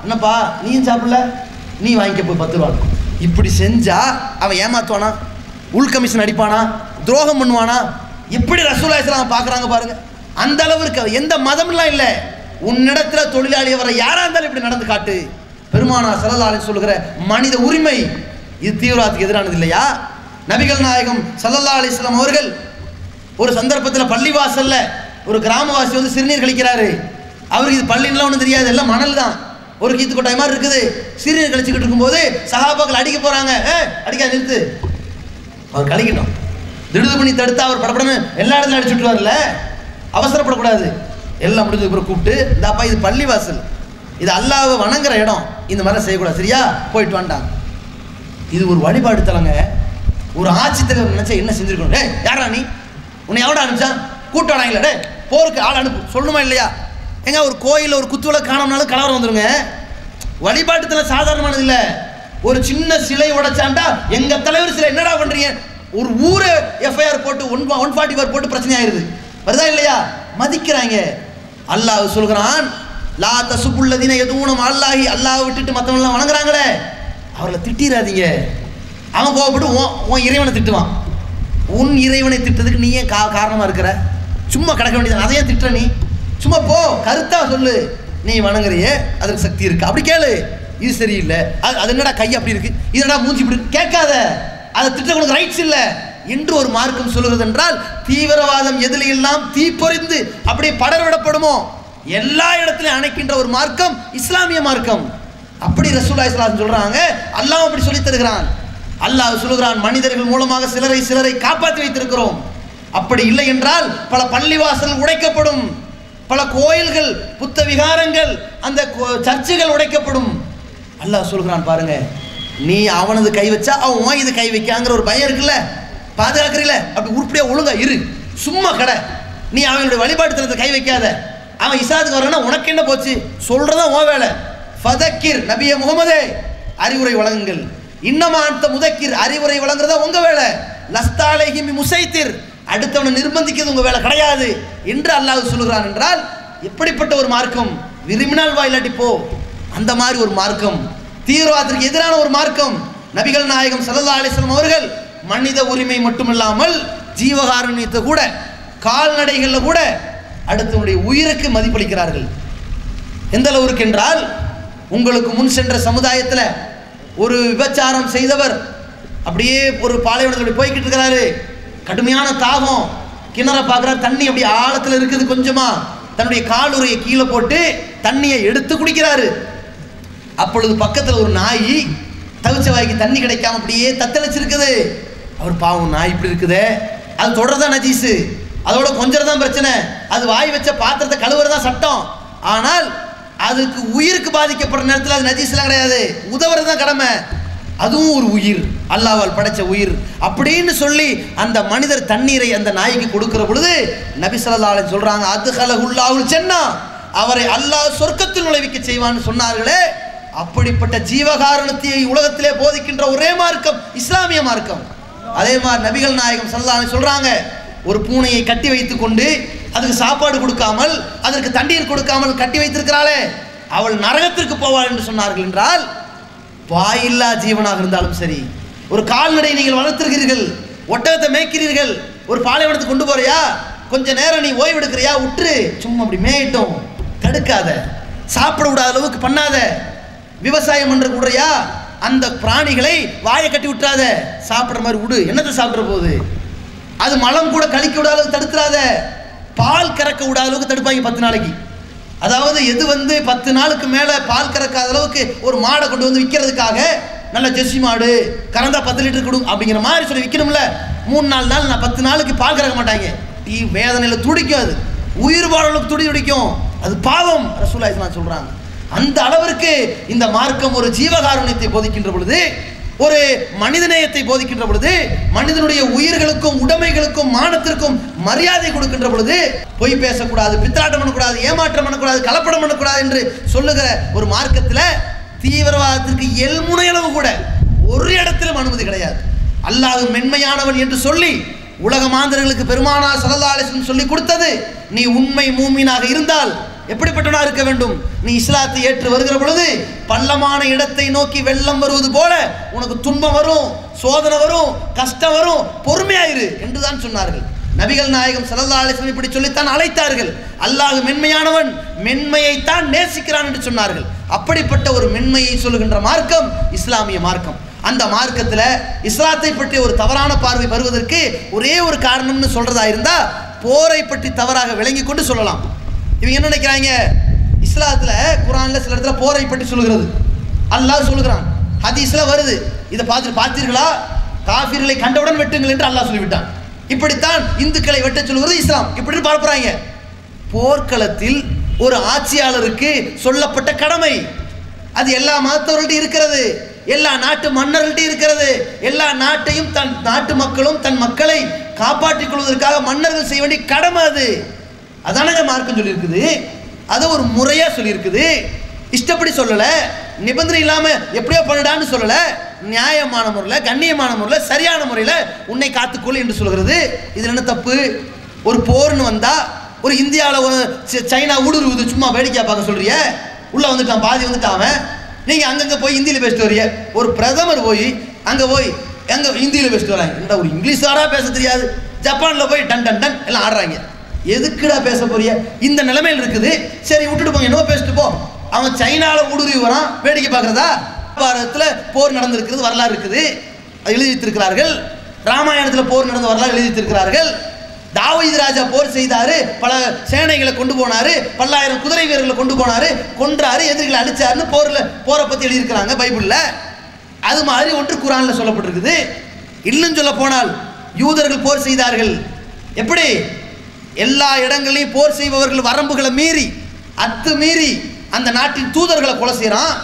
என்னப்பா நீயும் சாப்பிடல, நீ வாங்கிக்க போய் 10 ரூபா. இப்படி செஞ்சா அவன் ஏமாத்துவானா, உள் கமிஷன் அடிப்பானா, துரோகம் பண்ணுவானா? எப்படி ரசூலுல்லாஹி ஸல்லல்லாஹு அலைஹி வஸல்லம் பார்க்குறாங்க பாருங்க. அந்த அளவிற்கு எந்த மதம்லாம் இல்லை, உன்னிடத்தில் தொழிலாளி வர யாரா இருந்தாலும் இப்படி நடந்து காட்டு. பெருமானார் ஸல்லல்லாஹு அலைஹி சொல்லுகிற மனித உரிமை இது தீவிரவாதத்துக்கு எதிரானது இல்லையா? நபிகள் நாயகம் ஸல்லல்லாஹு அலைஹி வஸல்லம் அவர்கள் ஒரு சந்தர்ப்பத்தில் பள்ளிவாசல்ல ஒரு கிராமவாசி வந்து சிறுநீர் கழிக்கிறாரு. அவருக்கு இது பள்ளின்லாம் ஒன்றும் தெரியாது, எல்லாம் மணல் தான், ஒரு கீத்து கொட்டாய் மாதிரி இருக்குது. சிறுநீர் கழிச்சுக்கிட்டு இருக்கும்போது சஹாபாக்கள் அடிக்க போறாங்க, அடிக்க நிறுத்து, அவர் கழிக்கணும். திடுது பண்ணி தடுத்தா அவர் படப்படன்னு எல்லா இடத்துலையும் அடிச்சுட்டு வரல, அவசரப்படக்கூடாது. எல்லாம் முடிஞ்சது அப்புறம் கூப்பிட்டு, இந்தாப்பா இது பள்ளிவாசல், இது அல்லாஹ்வை வணங்குற இடம், இந்த மாதிரிலாம் செய்யக்கூடாது, சரியா போயிட்டு வந்துட்டாங்க. இது ஒரு வழிபாடு தலங்க. ஒரு ஆட்சித்தலைவர் நினைச்சா என்ன செஞ்சிருக்கணும், டே யாரா நீ, உன்னை எவடா அனுப்பிச்சா, கூட்டம் வாங்கல, டே போருக்கு ஆள் அனுப்பு சொல்லணுமா இல்லையா? எங்க ஒரு கோயிலில் ஒரு குத்துவிளை காணோம்னாலும் கலவரம் வந்துருங்க. வழிபாட்டுத்தலம் சாதாரணமானது இல்லை. ஒரு சின்ன சிலை உடைச்சாண்டா எங்க தலைவர் சிலை என்னடா பண்றீங்க, ஒரு ஊரை எஃப்ஐஆர் போட்டு 144 போட்டு பிரச்சனை ஆயிருது, வருதா இல்லையா? மதிக்கிறாங்க. அல்லாஹ் சொல்கிறான், லா தசுபுல்லதீன யதுன அல்லாஹி, அல்லாஹ் விட்டுட்டு மற்றவங்களாம் வணங்குறாங்களே அவர்களை திட்டிராதீங்க. அவன் கோவப்பட்டு உன் இறைவனை திட்டுவான். உன் இறைவனை திட்டதுக்கு நீ ஏன் காரணமாக இருக்கிற, சும்மா கிடக்க வேண்டியது, அதையே திட்டுற நீ, சும்மா போ கருத்தா சொல்லு, நீ வணங்குறியே அதுக்கு சக்தி இருக்கு, அப்படி கேளு. இது சரியில்லை, அது என்னடா கை அப்படி இருக்கு, இதனடா மூஞ்சி இப்படி கேட்காத, அதை திட்ட கொடுக்க ரைட்ஸ் இல்லை என்று ஒரு மார்க்கம் சொல்கிறது என்றால், தீவிரவாதம் எதில் எல்லாம் தீப்பொறிந்து அப்படியே படர்விடப்படுமோ எல்லா இடத்திலையும் அணைக்கின்ற ஒரு மார்க்கம் இஸ்லாமிய மார்க்கம். அப்படி ரசூலுல்லாஹி ஸல்லல்லாஹு அலைஹி வஸல்லம் சொல்றாங்க, அல்லாஹ் அப்படி சொல்லி தருகிறான். அல்லாஹ் சொல்லுகிறான், மனிதர்கள் மூலமாக சிலரை காப்பாற்றி வைத்திருக்கிறோம். அப்படி இல்லை என்றால் பல பள்ளிவாசல் உடைக்கப்படும், பல கோயில்கள் புத்த விகாரங்கள் அந்த சர்ச்சுகள் உடைக்கப்படும். அல்லாஹ் சொல்கிறான் பாருங்க, நீ அவனது கை வச்சா அவன் இது கை வைக்காங்கிற ஒரு பயம் இருக்குல்ல, பாதுகாக்கிறீல, அப்படி உருப்படியா ஒழுங்கா இரு, சும்மா கடை, நீ அவனுடைய வழிபாட்டு தலத்தை கை வைக்காத. அவன் இஸ்லாத்துக்கு வரலன்னா உனக்கு என்ன போச்சு, சொல்றதா உன் வேலை. ஃபதக்கிர் நபியே முகமதே, அறிவுரை வழங்குங்கள். இன்னமா அந்த முதக்கிர், அறிவுரை வழங்குறதா உங்க வேலை. லஸ்தாலேஹி முசைத்திர், அடுத்தவனை நிர்பந்திக்கிறது உங்க வேலை கிடையாது என்று அல்லாஹ் சொல்லுகிறான். என்றால் எப்படிப்பட்ட ஒரு மார்க்கம், விரும்பினால் வா இல்லாட்டி போ, அந்த மாதிரி ஒரு மார்க்கம், தீவிரவாதத்திற்கு எதிரான ஒரு மார்க்கம். நபிகள் நாயகம் ஸல்லல்லாஹு அலைஹி வஸல்லம் அவர்கள் மனித உரிமை மட்டுமில்லாமல் ஜீவகாருண்யத்தை கூட, கால்நடைகளில் கூட அடுத்தவனுடைய உயிருக்கு மதிப்பளிக்கிறார்கள். எந்த அளவுக்கு என்றால், உங்களுக்கு முன் சென்ற சமுதாயத்தில் ஒரு விபச்சாரம் செய்தவர் அப்படியே ஒரு பாலைவனத்தில் போய்கிட்டு இருக்கிறாரு. கடுமையான தாகம், கிணற பார்க்குறாரு, தண்ணி அப்படி ஆழத்தில் இருக்குது. கொஞ்சமா தன்னுடைய காலுறையை கீழே போட்டு தண்ணியை எடுத்து குடிக்கிறாரு. அப்பொழுது பக்கத்தில் ஒரு நாய் தவிச்ச வாய்க்கு தண்ணி கிடைக்காம அப்படியே தத்தளிச்சிருக்குது. அவர் பாவம், நாய் இப்படி இருக்குதே, அது தொடர்தான் நஜீஸு, அதோட கொஞ்சம் தான் பிரச்சனை, அது வாய் வச்ச பாத்திரத்தை கழுவுறதான் சட்டம். ஆனால் அதுக்கு உயிருக்கு பாதிக்கப்படுற நேரத்தில் அது நஜீஸ்லாம் கிடையாது, உதவுறது தான் கடமை. அதுவும் ஒரு உயிர், அல்லாஹ்வால் படைச்ச உயிர் அப்படின்னு சொல்லி அந்த மனிதர் தண்ணீரை அந்த நாய்க்கு கொடுக்கிற பொழுது நபி ஸல்லல்லாஹு அலைஹி சொல்றாங்க, அத்ஹலஹுல்லாஹுல் ஜன்னா, அவரை அல்லாஹ் சொர்க்கத்தில் நுழைவிக்க செய்வான்னு சொன்னார்களே. அப்படிப்பட்ட ஜீவகாரணத்தை உலகத்திலே போதிக்கின்ற ஒரே மார்க்கம் இஸ்லாமிய மார்க்கம். அதே மாதிரி நபிகள் நாயகம் ஸல்லல்லாஹு அலைஹி சொல்றாங்க, ஒரு பூனையை கட்டி வைத்து கொண்டு அதுக்கு சாப்பாடு கொடுக்காமல் அதற்கு தண்ணீர் கொடுக்காமல் கட்டி வைத்திருக்கிறாளே, அவள் நரகத்திற்கு போவாள் என்று சொன்னார்கள். என்றால் வாயில்லா ஜீவனாக இருந்தாலும் சரி, ஒரு கால்நடை நீங்கள் வளர்த்திருக்கிறீர்கள், ஒட்டகத்தை மேய்க்கிறீர்கள், ஒரு பாலைவனத்துக்கு கொண்டு போறியா, கொஞ்ச நேரம் நீ ஓய்வு எடுக்கிறியா, விட்டுரு, சும்மா அப்படி மேயிட்டோம், தடுக்காத, சாப்பிட விடாத அளவுக்கு பண்ணாத. விவசாயம் பண்ற விடுறியா, அந்த பிராணிகளை வாயை கட்டி விட்டுறாத, சாப்பிட்ற மாதிரி விடு, என்னத்தை சாப்பிட்ற போகுது. அது மலம் கூட கழிக்க விடாத அளவுக்கு தடுத்துறாத, பால் கறக்க விடாத அளவுக்கு தடுப்பாங்க 10 நாளைக்கு. அதாவது எது 10 நாளுக்கு மேலே பால் கறக்காத அளவுக்கு ஒரு மாடை கொண்டு வந்து விற்கிறதுக்காக, நல்ல ஜெர்சி மாடு கறந்தா 10 லிட்டர் கொடு அப்படிங்கிற மாதிரி சொல்லி விற்கணும்ல. 3-4 நாள், நான் 10 நாளுக்கு பால் கறக்க மாட்டாங்க. வேதனையில் துடிக்கும், அது உயிர் வாழ்வுக்கு துடிக்கும், அது பாவம். ரசூலுல்லாஹி ஸல்லல்லாஹு அலைஹி வஸல்லம் சொல்றாங்க. அந்த அளவிற்கு இந்த மார்க்கம் ஒரு ஜீவகாருண்யத்தை போதிக்கின்ற பொழுது, ஒரு மனிதநேயத்தை போதிக்கின்ற பொழுது, மனிதனுடைய உயிர்களுக்கும் உடைமைகளுக்கும் மானத்திற்கும் மரியாதை கொடுக்கின்ற பொழுது, பொய் பேசக்கூடாது, பித்தலாட்டம் பண்ணக்கூடாது, ஏமாற்றம் பண்ணக்கூடாது, கலப்படம் பண்ணக்கூடாது என்று சொல்லுகிற ஒரு மார்க்கத்தில் தீவிரவாதத்திற்கு எல்முனையளவு கூட ஒரு இடத்திலும் அனுமதி கிடையாது. அல்லாஹ் மென்மையானவன் என்று சொல்லி உலக மாந்தர்களுக்கு பெருமானார் ஸல்லல்லாஹு அலைஹி வஸல்லம் சொல்லி கொடுத்தது, நீ உண்மை மூமினாக இருந்தால் எப்படிப்பட்டவனா இருக்க வேண்டும், நீ இஸ்லாத்தை ஏற்று வருகிற பொழுது பள்ளமான இடத்தை நோக்கி வெள்ளம் வருவது போல உனக்கு துன்பம் வரும், சோதனை வரும், கஷ்டம் வரும், பொறுமையாயிரு என்றுதான் சொன்னார்கள். நபிகள் நாயகம் ஸல்லல்லாஹு அலைஹி வஸல்லம் இப்படி சொல்லித்தான் அழைத்தார்கள். அல்லாஹ் மென்மையானவன், மென்மையைத்தான் நேசிக்கிறான் என்று சொன்னார்கள். அப்படிப்பட்ட ஒரு மென்மையை சொல்லுகின்ற மார்க்கம் இஸ்லாமிய மார்க்கம். அந்த மார்க்கத்தில் இஸ்லாத்தை பற்றி ஒரு தவறான பார்வை வருவதற்கு ஒரே ஒரு காரணம்னு சொல்றதா இருந்தா, போரை பற்றி தவறாக விளங்கி கொண்டு சொல்லலாம். இவங்க என்ன நினைக்கிறாங்க, இஸ்லாத்தில் குர்ஆன்ல சில இடத்துல போரை பற்றி சொல்லுகிறது, அல்லாஹ் சொல்லுகிறான், ஹதீஸ்ல வருது, இதை பார்த்தீர்களா, காஃபிர்களை கண்டவுடன் வெட்டுங்கள் என்று அல்லாஹ் சொல்லிவிட்டான். இப்படித்தான் இந்துக்களை வெட்ட சொல்லுகிறது இஸ்லாம், இப்படி பார்ப்பறாங்க. போர்க்களத்தில் ஒரு ஆட்சியாளருக்கு சொல்லப்பட்ட கடமை, அது எல்லா மதத்தவர்கள்ட்ட இருக்கிறது, எல்லா நாட்டு மன்னர்கள்ட்ட இருக்கிறது. எல்லா நாட்டையும் தன் நாட்டு மக்களும் தன் மக்களை காப்பாற்றிக் கொள்வதற்காக மன்னர்கள் செய்ய வேண்டிய கடமை அது. அதானங்க மார்க்கம் சொல்லியிருக்குது, அதை ஒரு முறையாக சொல்லியிருக்குது. இஷ்டப்படி சொல்லலை, நிபந்தனை இல்லாமல் எப்படியோ பண்ணிடான்னு சொல்லலை, நியாயமான முறையில், கண்ணியமான முறையில், சரியான முறையில் உன்னை காத்துக்கொள் என்று சொல்கிறது. இதில் என்ன தப்பு? ஒரு போர்னு வந்தால், ஒரு இந்தியாவில் சைனா ஊடுருவுது சும்மா வேடிக்கையாக பார்க்க சொல்றிய, உள்ளே வந்துட்டான், பாதி வந்துட்டான் அவன், நீங்கள் அங்கங்கே போய் ஹிந்தியில் பேசிட்டு வரிய. ஒரு பிரதமர் போய் அங்கே போய் எங்கே ஹிந்தியில் பேசிட்டு வராங்க, என்னடா ஒரு இங்கிலீஷாராக பேச தெரியாது, ஜப்பானில் போய் டன் டன் டன் எல்லாம் ஆடுறாங்க, எதுக்குடா பேச போறிய? இந்த நிலைமையில் இருக்குது. சரி விட்டுட்டு போங்க, என்னவோ பேசிட்டு போ. அவன் சைனாவில் ஊடுருவி வரான், வேடிக்கை பார்க்குறதா? பாரதத்தில் போர் நடந்திருக்கிறது வரலாறு இருக்குது, எழுதி வைத்திருக்கிறார்கள். ராமாயணத்தில் போர் நடந்த வரலாறு எழுதி வைத்திருக்கிறார்கள். தாவீது ராஜா போர் செய்தாரு, பல சேனைகளை கொண்டு போனாரு, பல்லாயிரம் குதிரை வீரர்களை கொண்டு போனாரு, கொன்றாரு, எதிரிகளை அழிச்சாருன்னு போரை பற்றி எழுதியிருக்கிறாங்க பைபிளில். அது மாதிரி ஒன்று குர்ஆனில் சொல்லப்பட்டிருக்குது. இன்னும் சொல்ல போனால் யூதர்கள் போர் செய்தார்கள். எப்படி? எல்லா இடங்களையும் போர் செய்பவர்கள் வரம்புகளை மீறி, அத்துமீறி அந்த நாட்டின் தூதர்களை கொலை செய்கிறான்.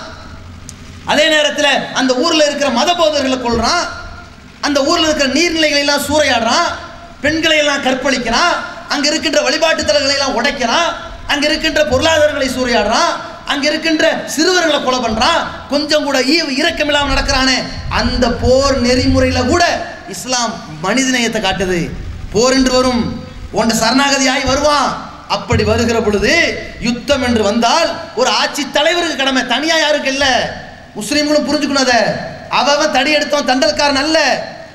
அதே நேரத்தில் அந்த ஊரில் இருக்கிற மத போதர்களை கொள்றான், அந்த ஊரில் இருக்கிற நீர்நிலைகளை எல்லாம் சூறையாடுறான், பெண்களை எல்லாம் கற்பழிக்கிறான், அங்கே இருக்கின்ற வழிபாட்டு தலங்களை எல்லாம் உடைக்கிறான், அங்கே இருக்கின்ற பொருளாதாரங்களை சூறையாடுறான், அங்கே இருக்கின்ற சிறுவர்களை கொலை பண்ணுறான், கொஞ்சம் கூட இரக்கமில்லாமல் நடக்கிறானே. அந்த போர் நெறிமுறையில் கூட இஸ்லாம் மனிதநேயத்தை காட்டுது. போர் என்று வரும், உன்னை சரணாகதியாகி வருவான். அப்படி வருகிற பொழுது யுத்தம் என்று வந்தால் ஒரு ஆட்சி தலைவருக்கு கடமை, தனியா யாருக்கு இல்லை. முஸ்லீம்களும் புரிஞ்சுக்கணும், அதை அவன் தடி எடுத்தவன் தண்டல்காரன் அல்ல,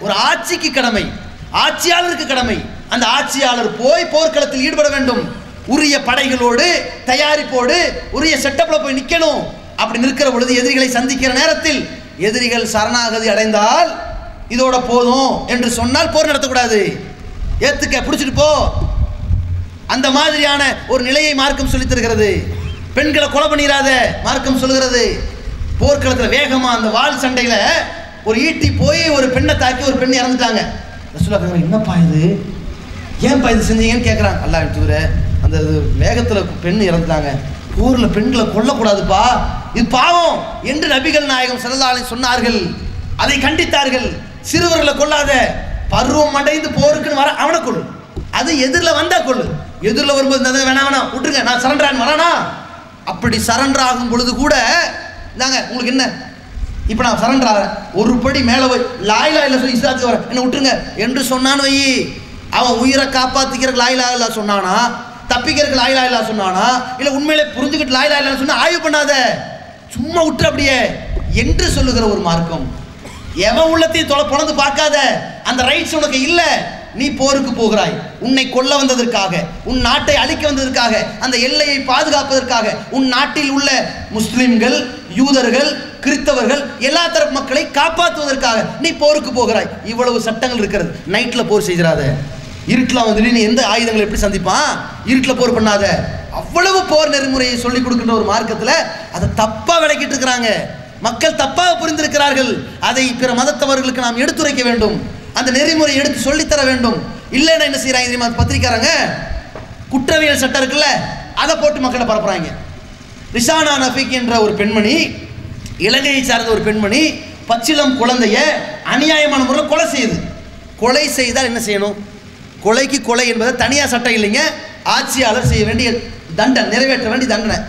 ஒரு ஆட்சிக்கு கடமை, ஆட்சியாளருக்கு கடமை. அந்த ஆட்சியாளர் போய் போர்க்களத்தில் ஈடுபட வேண்டும், உரிய படைகளோடு தயாரிப்போடு உரிய செட்டப்ல போய் நிற்கணும். அப்படி நிற்கிற பொழுது எதிரிகளை சந்திக்கிற நேரத்தில் எதிரிகள் சரணாகதி அடைந்தால் இதோட போதும் என்று சொன்னால் போர் நடத்தக்கூடாது. ஏத்துக்க, பிடிச்சிட்டு போ. அந்த மாதிரியான ஒரு நிலையை மார்க்கம் சொல்லித் தருகிறது. பெண்களை கொலை பண்ணிடாத மார்க்கம் சொல்லுகிறது. போர்க்களத்தில் வேகமா அந்த வாள் சண்டையில ஒரு ஈட்டி போய் ஒரு பெண்ணை தாக்கி ஒரு பெண் இறந்துட்டாங்க. ரசூலுல்லாஹ் கேக்குறாங்க, என்னப்பா இது, ஏன்பா இது செஞ்சீங்கன்னு கேட்குறாங்க. அல்லாஹ் தூதரே, அந்த வேகத்தில் பெண் இறந்துட்டாங்க, ஊரில் பெண்களை கொல்லக்கூடாதுப்பா, இது பாவம் என்று நபிகள் நாயகம் ஸல்லல்லாஹு அலைஹி சொன்னார்கள். அதை கண்டித்தார்கள். சிறுவர்களை கொல்லாத, பருவம் அடைந்து போருக்குன்னு வர அவனை கொள்ளு, அது எதிரில் வந்தா கொள்ளு. எதிரில் வரும்போது வேணாம் வேணாம் விட்டுருங்க, நான் சரண்டரான் வரானா. அப்படி சரண்டர் ஆகும் பொழுது கூட இந்தாங்க உங்களுக்கு என்ன, இப்போ நான் சரண்டர் ஆகிறேன், ஒரு படி மேலே போய் லாயிலா இல்லை சொல்லி இஸ்லாத்துக்கு வரேன், என்ன விட்டுருங்க என்று சொன்னான்னு வை, அவன் உயிரை காப்பாற்றிக்கிறக்கு லாயிலா இல்லா சொன்னானா, தப்பிக்கிறதுக்கு லாயிலா இல்லா சொன்னானா, இல்லை உண்மையிலே புரிஞ்சுக்கிட்டு லாயிலா இல்லைன்னு சொன்னா ஆய்வு பண்ணாத, சும்மா விட்டு அப்படியே என்று சொல்லுகிற ஒரு மார்க்கம். எவன் உள்ளத்தையும் பொழந்து பார்க்காத, அந்த ரைட்ஸ் உனக்கு இல்லை. நீ போருக்கு போகிறாய், உன்னை கொல்ல வந்ததற்காக, உன் நாட்டை அழிக்க வந்ததற்காக, அந்த எல்லையை பாதுகாப்பதற்காக, உன் நாட்டில் உள்ள முஸ்லிம்கள், யூதர்கள், கிறிஸ்தவர்கள் எல்லா தரப்பு மக்களை காப்பாற்றுவதற்காக நீ போருக்கு போகிறாய். இவ்வளவு சட்டங்கள் இருக்கிறது. நைட்டில் போர் செய்கிறாத, இருட்டில் வந்து நீ எந்த ஆயுதங்களை எப்படி சந்திப்பான், இருட்டில் போர் பண்ணாத, அவ்வளவு போர் நெறிமுறையை சொல்லிக் கொடுக்கின்ற ஒரு மார்க்கத்தில் அதை தப்பாக விளக்கிட்டு இருக்கிறாங்க. மக்கள் தப்பாக புரிந்திருக்கிறார்கள். அதை பிற மதத்தவர்களுக்கு நாம் எடுத்துரைக்க வேண்டும், அந்த நெறிமுறை எடுத்து சொல்லித்தர வேண்டும். இல்லைன்னா என்ன செய்யறாங்க தெரியுமா, பத்திரிக்காரங்க குற்றவியல் சட்டம் இருக்குல்ல, அதை போட்டு மக்களை பரப்புறாங்க. ரிசானா நஃபீக் என்ற ஒரு பெண்மணி, இலங்கையை சார்ந்த ஒரு பெண்மணி, பச்சிளம் குழந்தைய அநியாயமான முறையில் கொலை செய்யுது. கொலை செய்தால் என்ன செய்யணும், கொலைக்கு கொலை என்பது தனியாக சட்டம் இல்லைங்க, ஆட்சியாளர் செய்ய வேண்டிய தண்டனை, நிறைவேற்ற வேண்டிய தண்டனை.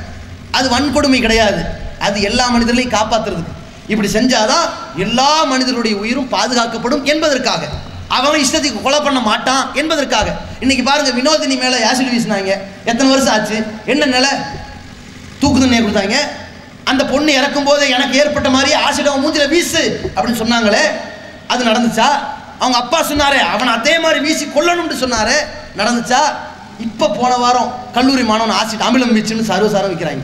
அது வன்கொடுமை கிடையாது, அது எல்லா மனிதர்களையும் காப்பாற்றுறதுக்கு. இப்படி செஞ்சாதான் எல்லா மனிதர்களுடைய உயிரும் பாதுகாக்கப்படும் என்பதற்காக, அவன் இஷ்டத்துக்கு கொலை பண்ண மாட்டான் என்பதற்காக. இன்னைக்கு பாருங்க, வினோதினி மேலே ஆசிட் வீசினாங்க, எத்தனை வருஷம் ஆச்சு, என்ன நிலை, தூக்கு தண்ணியை கொடுத்தாங்க. அந்த பொண்ணு இறக்கும் போது எனக்கு ஏற்பட்ட மாதிரி ஆசிட் அவன் மூஞ்சில வீசு அப்படின்னு சொன்னாங்களே, அது நடந்துச்சா? அவங்க அப்பா சொன்னாரே அவன் அதே மாதிரி வீசி கொல்லணும்னு சொன்னாரே, நடந்துச்சா? இப்போ போன வாரம் கல்லூரி மாணவன் ஆசிட் அமிலம் வீச்சுன்னு சர்வசாரம் வைக்கிறாங்க.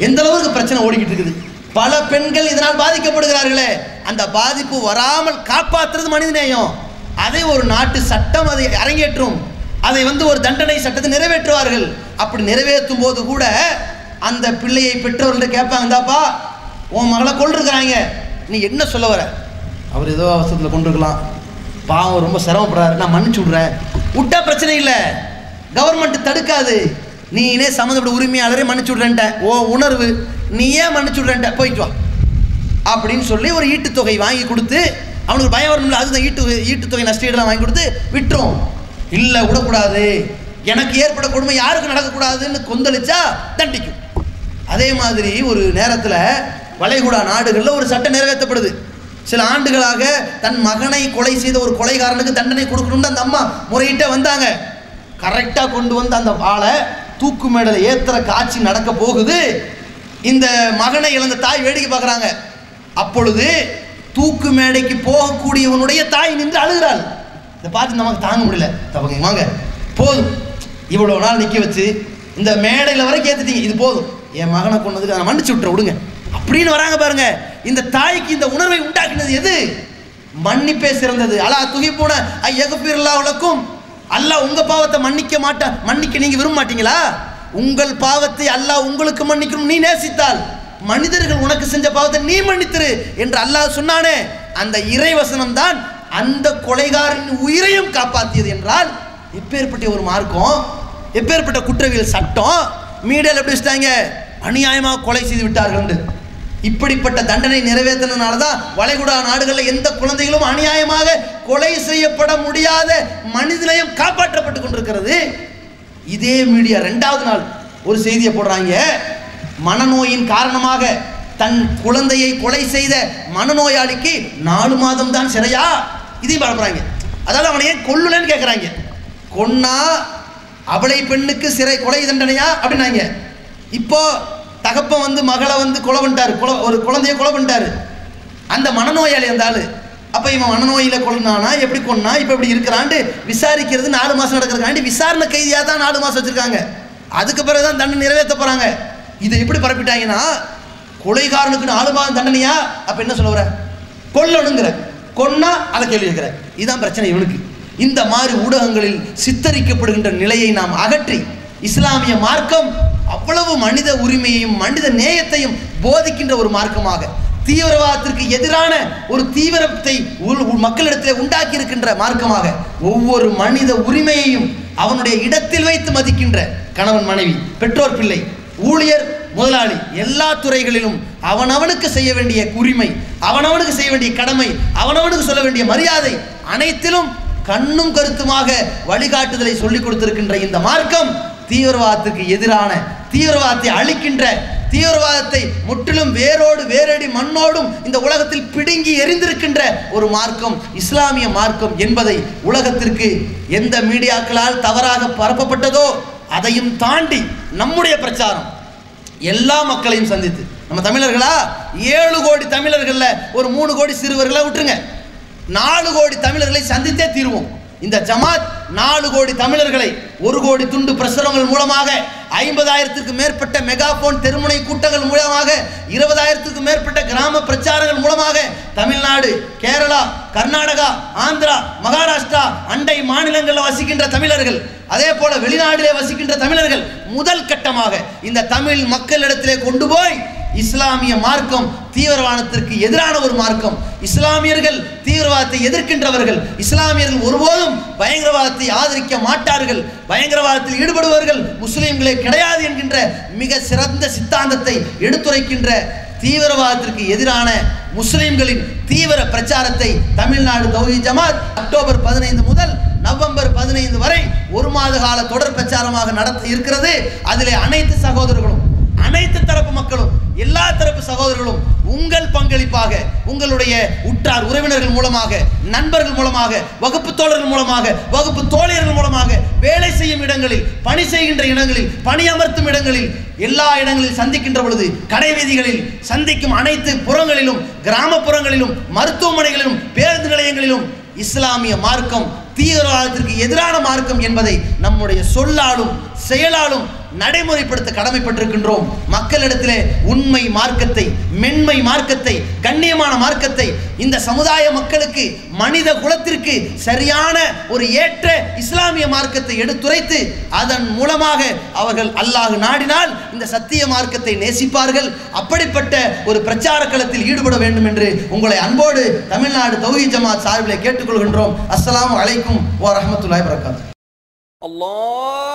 எந்த அளவுக்கு பிரச்சனை ஓடிக்கிட்டு இருக்குது. பல பெண்கள் இதனால் பாதிக்கப்படுகிறார்களே, அந்த பாதிப்பு வராமல் காப்பாற்றுறது மனிதநேயம். அதை ஒரு நாட்டு சட்டம் அதை அரங்கேற்றும், அதை ஒரு தண்டனை சட்டத்தை நிறைவேற்றுவார்கள். அப்படி நிறைவேற்றும் போது கூட அந்த பிள்ளையை பெற்றவர்கள்ட்ட கேட்பாங்க, இந்தாப்பா உன் மகளை கொண்டிருக்கிறாங்க, நீ என்ன சொல்ல வர? அவர் ஏதோ அவசரத்தில் கொண்டிருக்கலாம், பாவம் ரொம்ப சிரமப்படுறாரு, நான் மன்னிச்சு விட்றேன், விட்டா பிரச்சனை இல்லை, கவர்மெண்ட் தடுக்காது. நீனே சம்மந்தப்பட்ட உரிமையாளரே மன்னிச்சு விட்றேன்ட்ட, ஓ உணர்வு, நீ ஏன் மன்னிச்சு விட்றேன்ட்ட, போயிட்டு வா அப்படின்னு சொல்லி ஒரு ஈட்டுத்தொகை வாங்கி கொடுத்து, அவனுக்கு பயம் வரணும்ல, அதுதான் ஈட்டுத்தொகை நஷ்டஈடெல்லாம் வாங்கி கொடுத்து விட்டுரும். இல்லை விடக்கூடாது, எனக்கு ஏற்பட கொடுமை யாருக்கும் நடக்கக்கூடாதுன்னு கொந்தளிச்சா தண்டிக்கும். அதே மாதிரி ஒரு நேரத்தில் வளைகுடா நாடுகளில் ஒரு சட்டம் நிறைவேற்றப்படுது. சில ஆண்டுகளாக தன் மகனை கொலை செய்த ஒரு கொலைகாரனுக்கு தண்டனை கொடுக்கணும்னு அந்த அம்மா முறையிட்டே வந்தாங்க. கரெக்டாக கொண்டு வந்து அந்த ஆளை தூக்கு மேடையில் ஏற்றுற காட்சி நடக்க போகுது. இந்த மகனை இழந்த தாய் வேடிக்கை பார்க்குறாங்க. அப்பொழுது தூக்கு மேடைக்கு போகக்கூடியவனுடைய தாய் நின்று அழுகிறாள். இதை பார்த்து நமக்கு தாங்க முடியல, தவங்க வாங்க போதும், இவ்வளோ நாள் நிற்க வச்சு இந்த மேடையில் வரைக்கும் ஏற்றுட்டீங்க, இது போதும், என் மகனை கொண்டதுக்கு அதை மன்னிச்சு விட்டுற விடுங்க அப்படின்னு வராங்க பாருங்க. இந்த தாய்க்கு இந்த உணர்வை உண்டாக்கினது எது? மன்னிப்பே சிறந்தது. அலா துகிப்பூன ஐயகுப்பிரலாவுலக்கும், அல்லாஹ் உங்க பாவத்தை மன்னிக்க நீங்க விரும்ப மாட்டீங்களா? உங்கள் பாவத்தை அல்லாஹ் உங்களுக்கு மன்னிக்கணும் நீ நேசித்தால், மனிதர்கள் உனக்கு செஞ்ச பாவத்தை நீ மன்னித்திரு என்று அல்லாஹ் சொன்னானே, அந்த இறைவசனம் தான் அந்த கொலைகாரின் உயிரையும் காப்பாற்றியது என்றால் எப்பேற்பட்ட ஒரு மார்க்கம், எப்பேற்பட்ட குற்றவியல் சட்டம். மீடியாவில் எப்படி வச்சுட்டாங்க, அநியாயமாக கொலை செய்து விட்டார்கள். இப்படிப்பட்ட தண்டனை நிறைவேற்றினதுனால தான் வளைகுடா நாடுகளில் எந்த குழந்தைகளும் அநியாயமாக கொலை செய்யப்பட முடியாத மனிதநேயம் காப்பாற்றப்பட்டு கொண்டிருக்கிறது. இதே மீடியா 2வது நாள் ஒரு செய்தியை போடுறாங்க, மனநோயின் காரணமாக தன் குழந்தையை கொலை செய்த மனநோயாளிக்கு 4 மாதம் தான் சிறையா, இதையும் பரப்புறாங்க. அதாவது அவனை ஏன் கொல்லுலன்னு கேட்குறாங்க. கொன்னா அவளை பெண்ணுக்கு சிறை கொலை தண்டனையா அப்படின்னாங்க. இப்போ தகப்பன் மகளை கொலை பண்ணிட்டாரு, ஒரு குழந்தைய கொலை பண்ணிட்டாரு, அந்த மனநோயாளி அந்த ஆளு. அப்போ இவன் மனநோயில் கொள்ளானா, எப்படி கொன்னா, இப்போ இப்படி இருக்கிறான்ட்டு விசாரிக்கிறது 4 மாதம் நடக்கிறதுக்காண்டி விசாரணை கைதியாக தான் 4 மாதம் வச்சுருக்காங்க. அதுக்கு பிறகு தான் தண்டனை நிறைவேற்ற போகிறாங்க. இதை எப்படி பரப்பிட்டாங்கன்னா, கொலைகாரனுக்கு 4 மாதம் தண்டனையா? அப்போ என்ன சொல்ல வர, கொல்லணுங்கிற, கொன்னா அதை கேள்வி கேட்கிற. இதுதான் பிரச்சனை இவனுக்கு. இந்த மாதிரி ஊடகங்களில் சித்தரிக்கப்படுகின்ற நிலையை நாம் அகற்றி, இஸ்லாமிய மார்க்கம் அவ்வளவு மனித உரிமையையும் மனித நேயத்தையும் போதிக்கின்ற ஒரு மார்க்கமாக, தீவிரவாதத்திற்கு எதிரான ஒரு தீவிரத்தை மக்களிடத்தில் உண்டாக்கி இருக்கின்ற மார்க்கமாக, ஒவ்வொரு மனித உரிமையையும் அவனுடைய இடத்தில் வைத்து மதிக்கின்ற கணவன் மனைவி, பெற்றோர் பிள்ளை, ஊழியர் முதலாளி, எல்லா துறைகளிலும் அவனவனுக்கு செய்ய வேண்டிய உரிமை, அவனவனுக்கு செய்ய வேண்டிய கடமை, அவனவனுக்கு சொல்ல வேண்டிய மரியாதை, அனைத்திலும் கண்ணும் கருத்துமாக வழிகாட்டுதலை சொல்லிக் கொடுத்திருக்கின்ற இந்த மார்க்கம் தீவிரவாதத்துக்கு எதிரான, தீவிரவாதத்தை அழிக்கின்ற, தீவிரவாதத்தை முற்றிலும் வேரோடு வேரடி மண்ணோடும் இந்த உலகத்தில் பிடுங்கி எரிந்திருக்கின்ற ஒரு மார்க்கம் இஸ்லாமிய மார்க்கம் என்பதை உலகத்திற்கு எந்த மீடியாக்களால் தவறாக பரப்பப்பட்டதோ அதையும் தாண்டி நம்முடைய பிரச்சாரம் எல்லா மக்களையும் சந்தித்து, நம்ம தமிழர்களா 7 கோடி தமிழர்கள்ல ஒரு 3 கோடி சிறுவர்களை விட்டுருங்க, 4 கோடி தமிழர்களை சந்தித்தே தீர்வோம். இந்த ஜமாத் 4 கோடி தமிழர்களை 1 கோடி துண்டு பிரசுரங்கள் மூலமாக, 50,000க்கு மேற்பட்ட மெகாபோன் தெருமுனை கூட்டங்கள் மூலமாக, 20,000க்கு மேற்பட்ட கிராம பிரச்சாரங்கள் மூலமாக தமிழ்நாடு, கேரளா, கர்நாடகா, ஆந்திரா, மகாராஷ்டிரா, அண்டை மாநிலங்களில் வசிக்கின்ற தமிழர்கள், அதே போல வெளிநாட்டிலே வசிக்கின்ற தமிழர்கள் முதல் கட்டமாக இந்த தமிழ் மக்களிடத்திலே கொண்டு போய் இஸ்லாமிய மார்க்கம் தீவிரவாதத்திற்கு எதிரான ஒரு மார்க்கம், இஸ்லாமியர்கள் தீவிரவாதத்தை எதிர்க்கின்றவர்கள், இஸ்லாமியர்கள் ஒருபோதும் பயங்கரவாதத்தை ஆதரிக்க மாட்டார்கள், பயங்கரவாதத்தில் ஈடுபடுபவர்கள் முஸ்லிம்களே கிடையாது என்கின்ற மிக சிறந்த சித்தாந்தத்தை எடுத்துரைக்கின்ற தீவிரவாதத்திற்கு எதிரான முஸ்லிம்களின் தீவிர பிரச்சாரத்தை தமிழ்நாடு தௌஹீத் ஜமாத் அக்டோபர் 15 முதல் நவம்பர் 15 வரை 1 மாத கால தொடர் பிரச்சாரமாக நடத்த இருக்கிறது. அதிலே அனைத்து சகோதரர்களும், அனைத்து தரப்பு மக்களும், எல்லா தரப்பு சகோதரர்களும் உங்கள் பங்களிப்பாக, உங்களுடைய உற்றார் உறவினர்கள் மூலமாக, நண்பர்கள் மூலமாக, வகுப்பு தோழர்கள் மூலமாக, வகுப்பு தோழியர்கள் மூலமாக, வேலை செய்யும் இடங்களில், பணி செய்கின்ற இடங்களில், பணி அமர்த்தும் இடங்களில், எல்லா இடங்களில் சந்திக்கின்ற பொழுது, கடை வீதிகளில் சந்திக்கும் அனைத்து புறங்களிலும், கிராமப்புறங்களிலும், மருத்துவமனைகளிலும், பேருந்து நிலையங்களிலும் இஸ்லாமிய மார்க்கம் தீவிரவாதத்திற்கு எதிரான மார்க்கம் என்பதை நம்முடைய சொல்லாலும் செயலாலும் நடைமுறைப்படுத்த கடமைப்பட்டிருக்கின்றோம். மக்களிடத்திலே உண்மை மார்க்கத்தை, மென்மை மார்க்கத்தை, கண்ணியமான மார்க்கத்தை, இந்த சமுதாய மக்களுக்கு, மனித குலத்திற்கு சரியான ஒரு ஏற்ற இஸ்லாமிய மார்க்கத்தை எடுத்துரைத்து அதன் மூலமாக அவர்கள் அல்லாஹ் நாடினால் இந்த சத்திய மார்க்கத்தை நேசிப்பார்கள். அப்படிப்பட்ட ஒரு பிரச்சார களத்தில் ஈடுபட வேண்டும் என்று உங்களை அன்போடு தமிழ்நாடு தௌஹீத் ஜமாத் சார்பிலே கேட்டுக்கொள்கின்றோம். அஸ்ஸலாமு அலைக்கும் வ ரஹ்மத்துல்லாஹி வ பரகாத்துஹு. அல்லாஹ்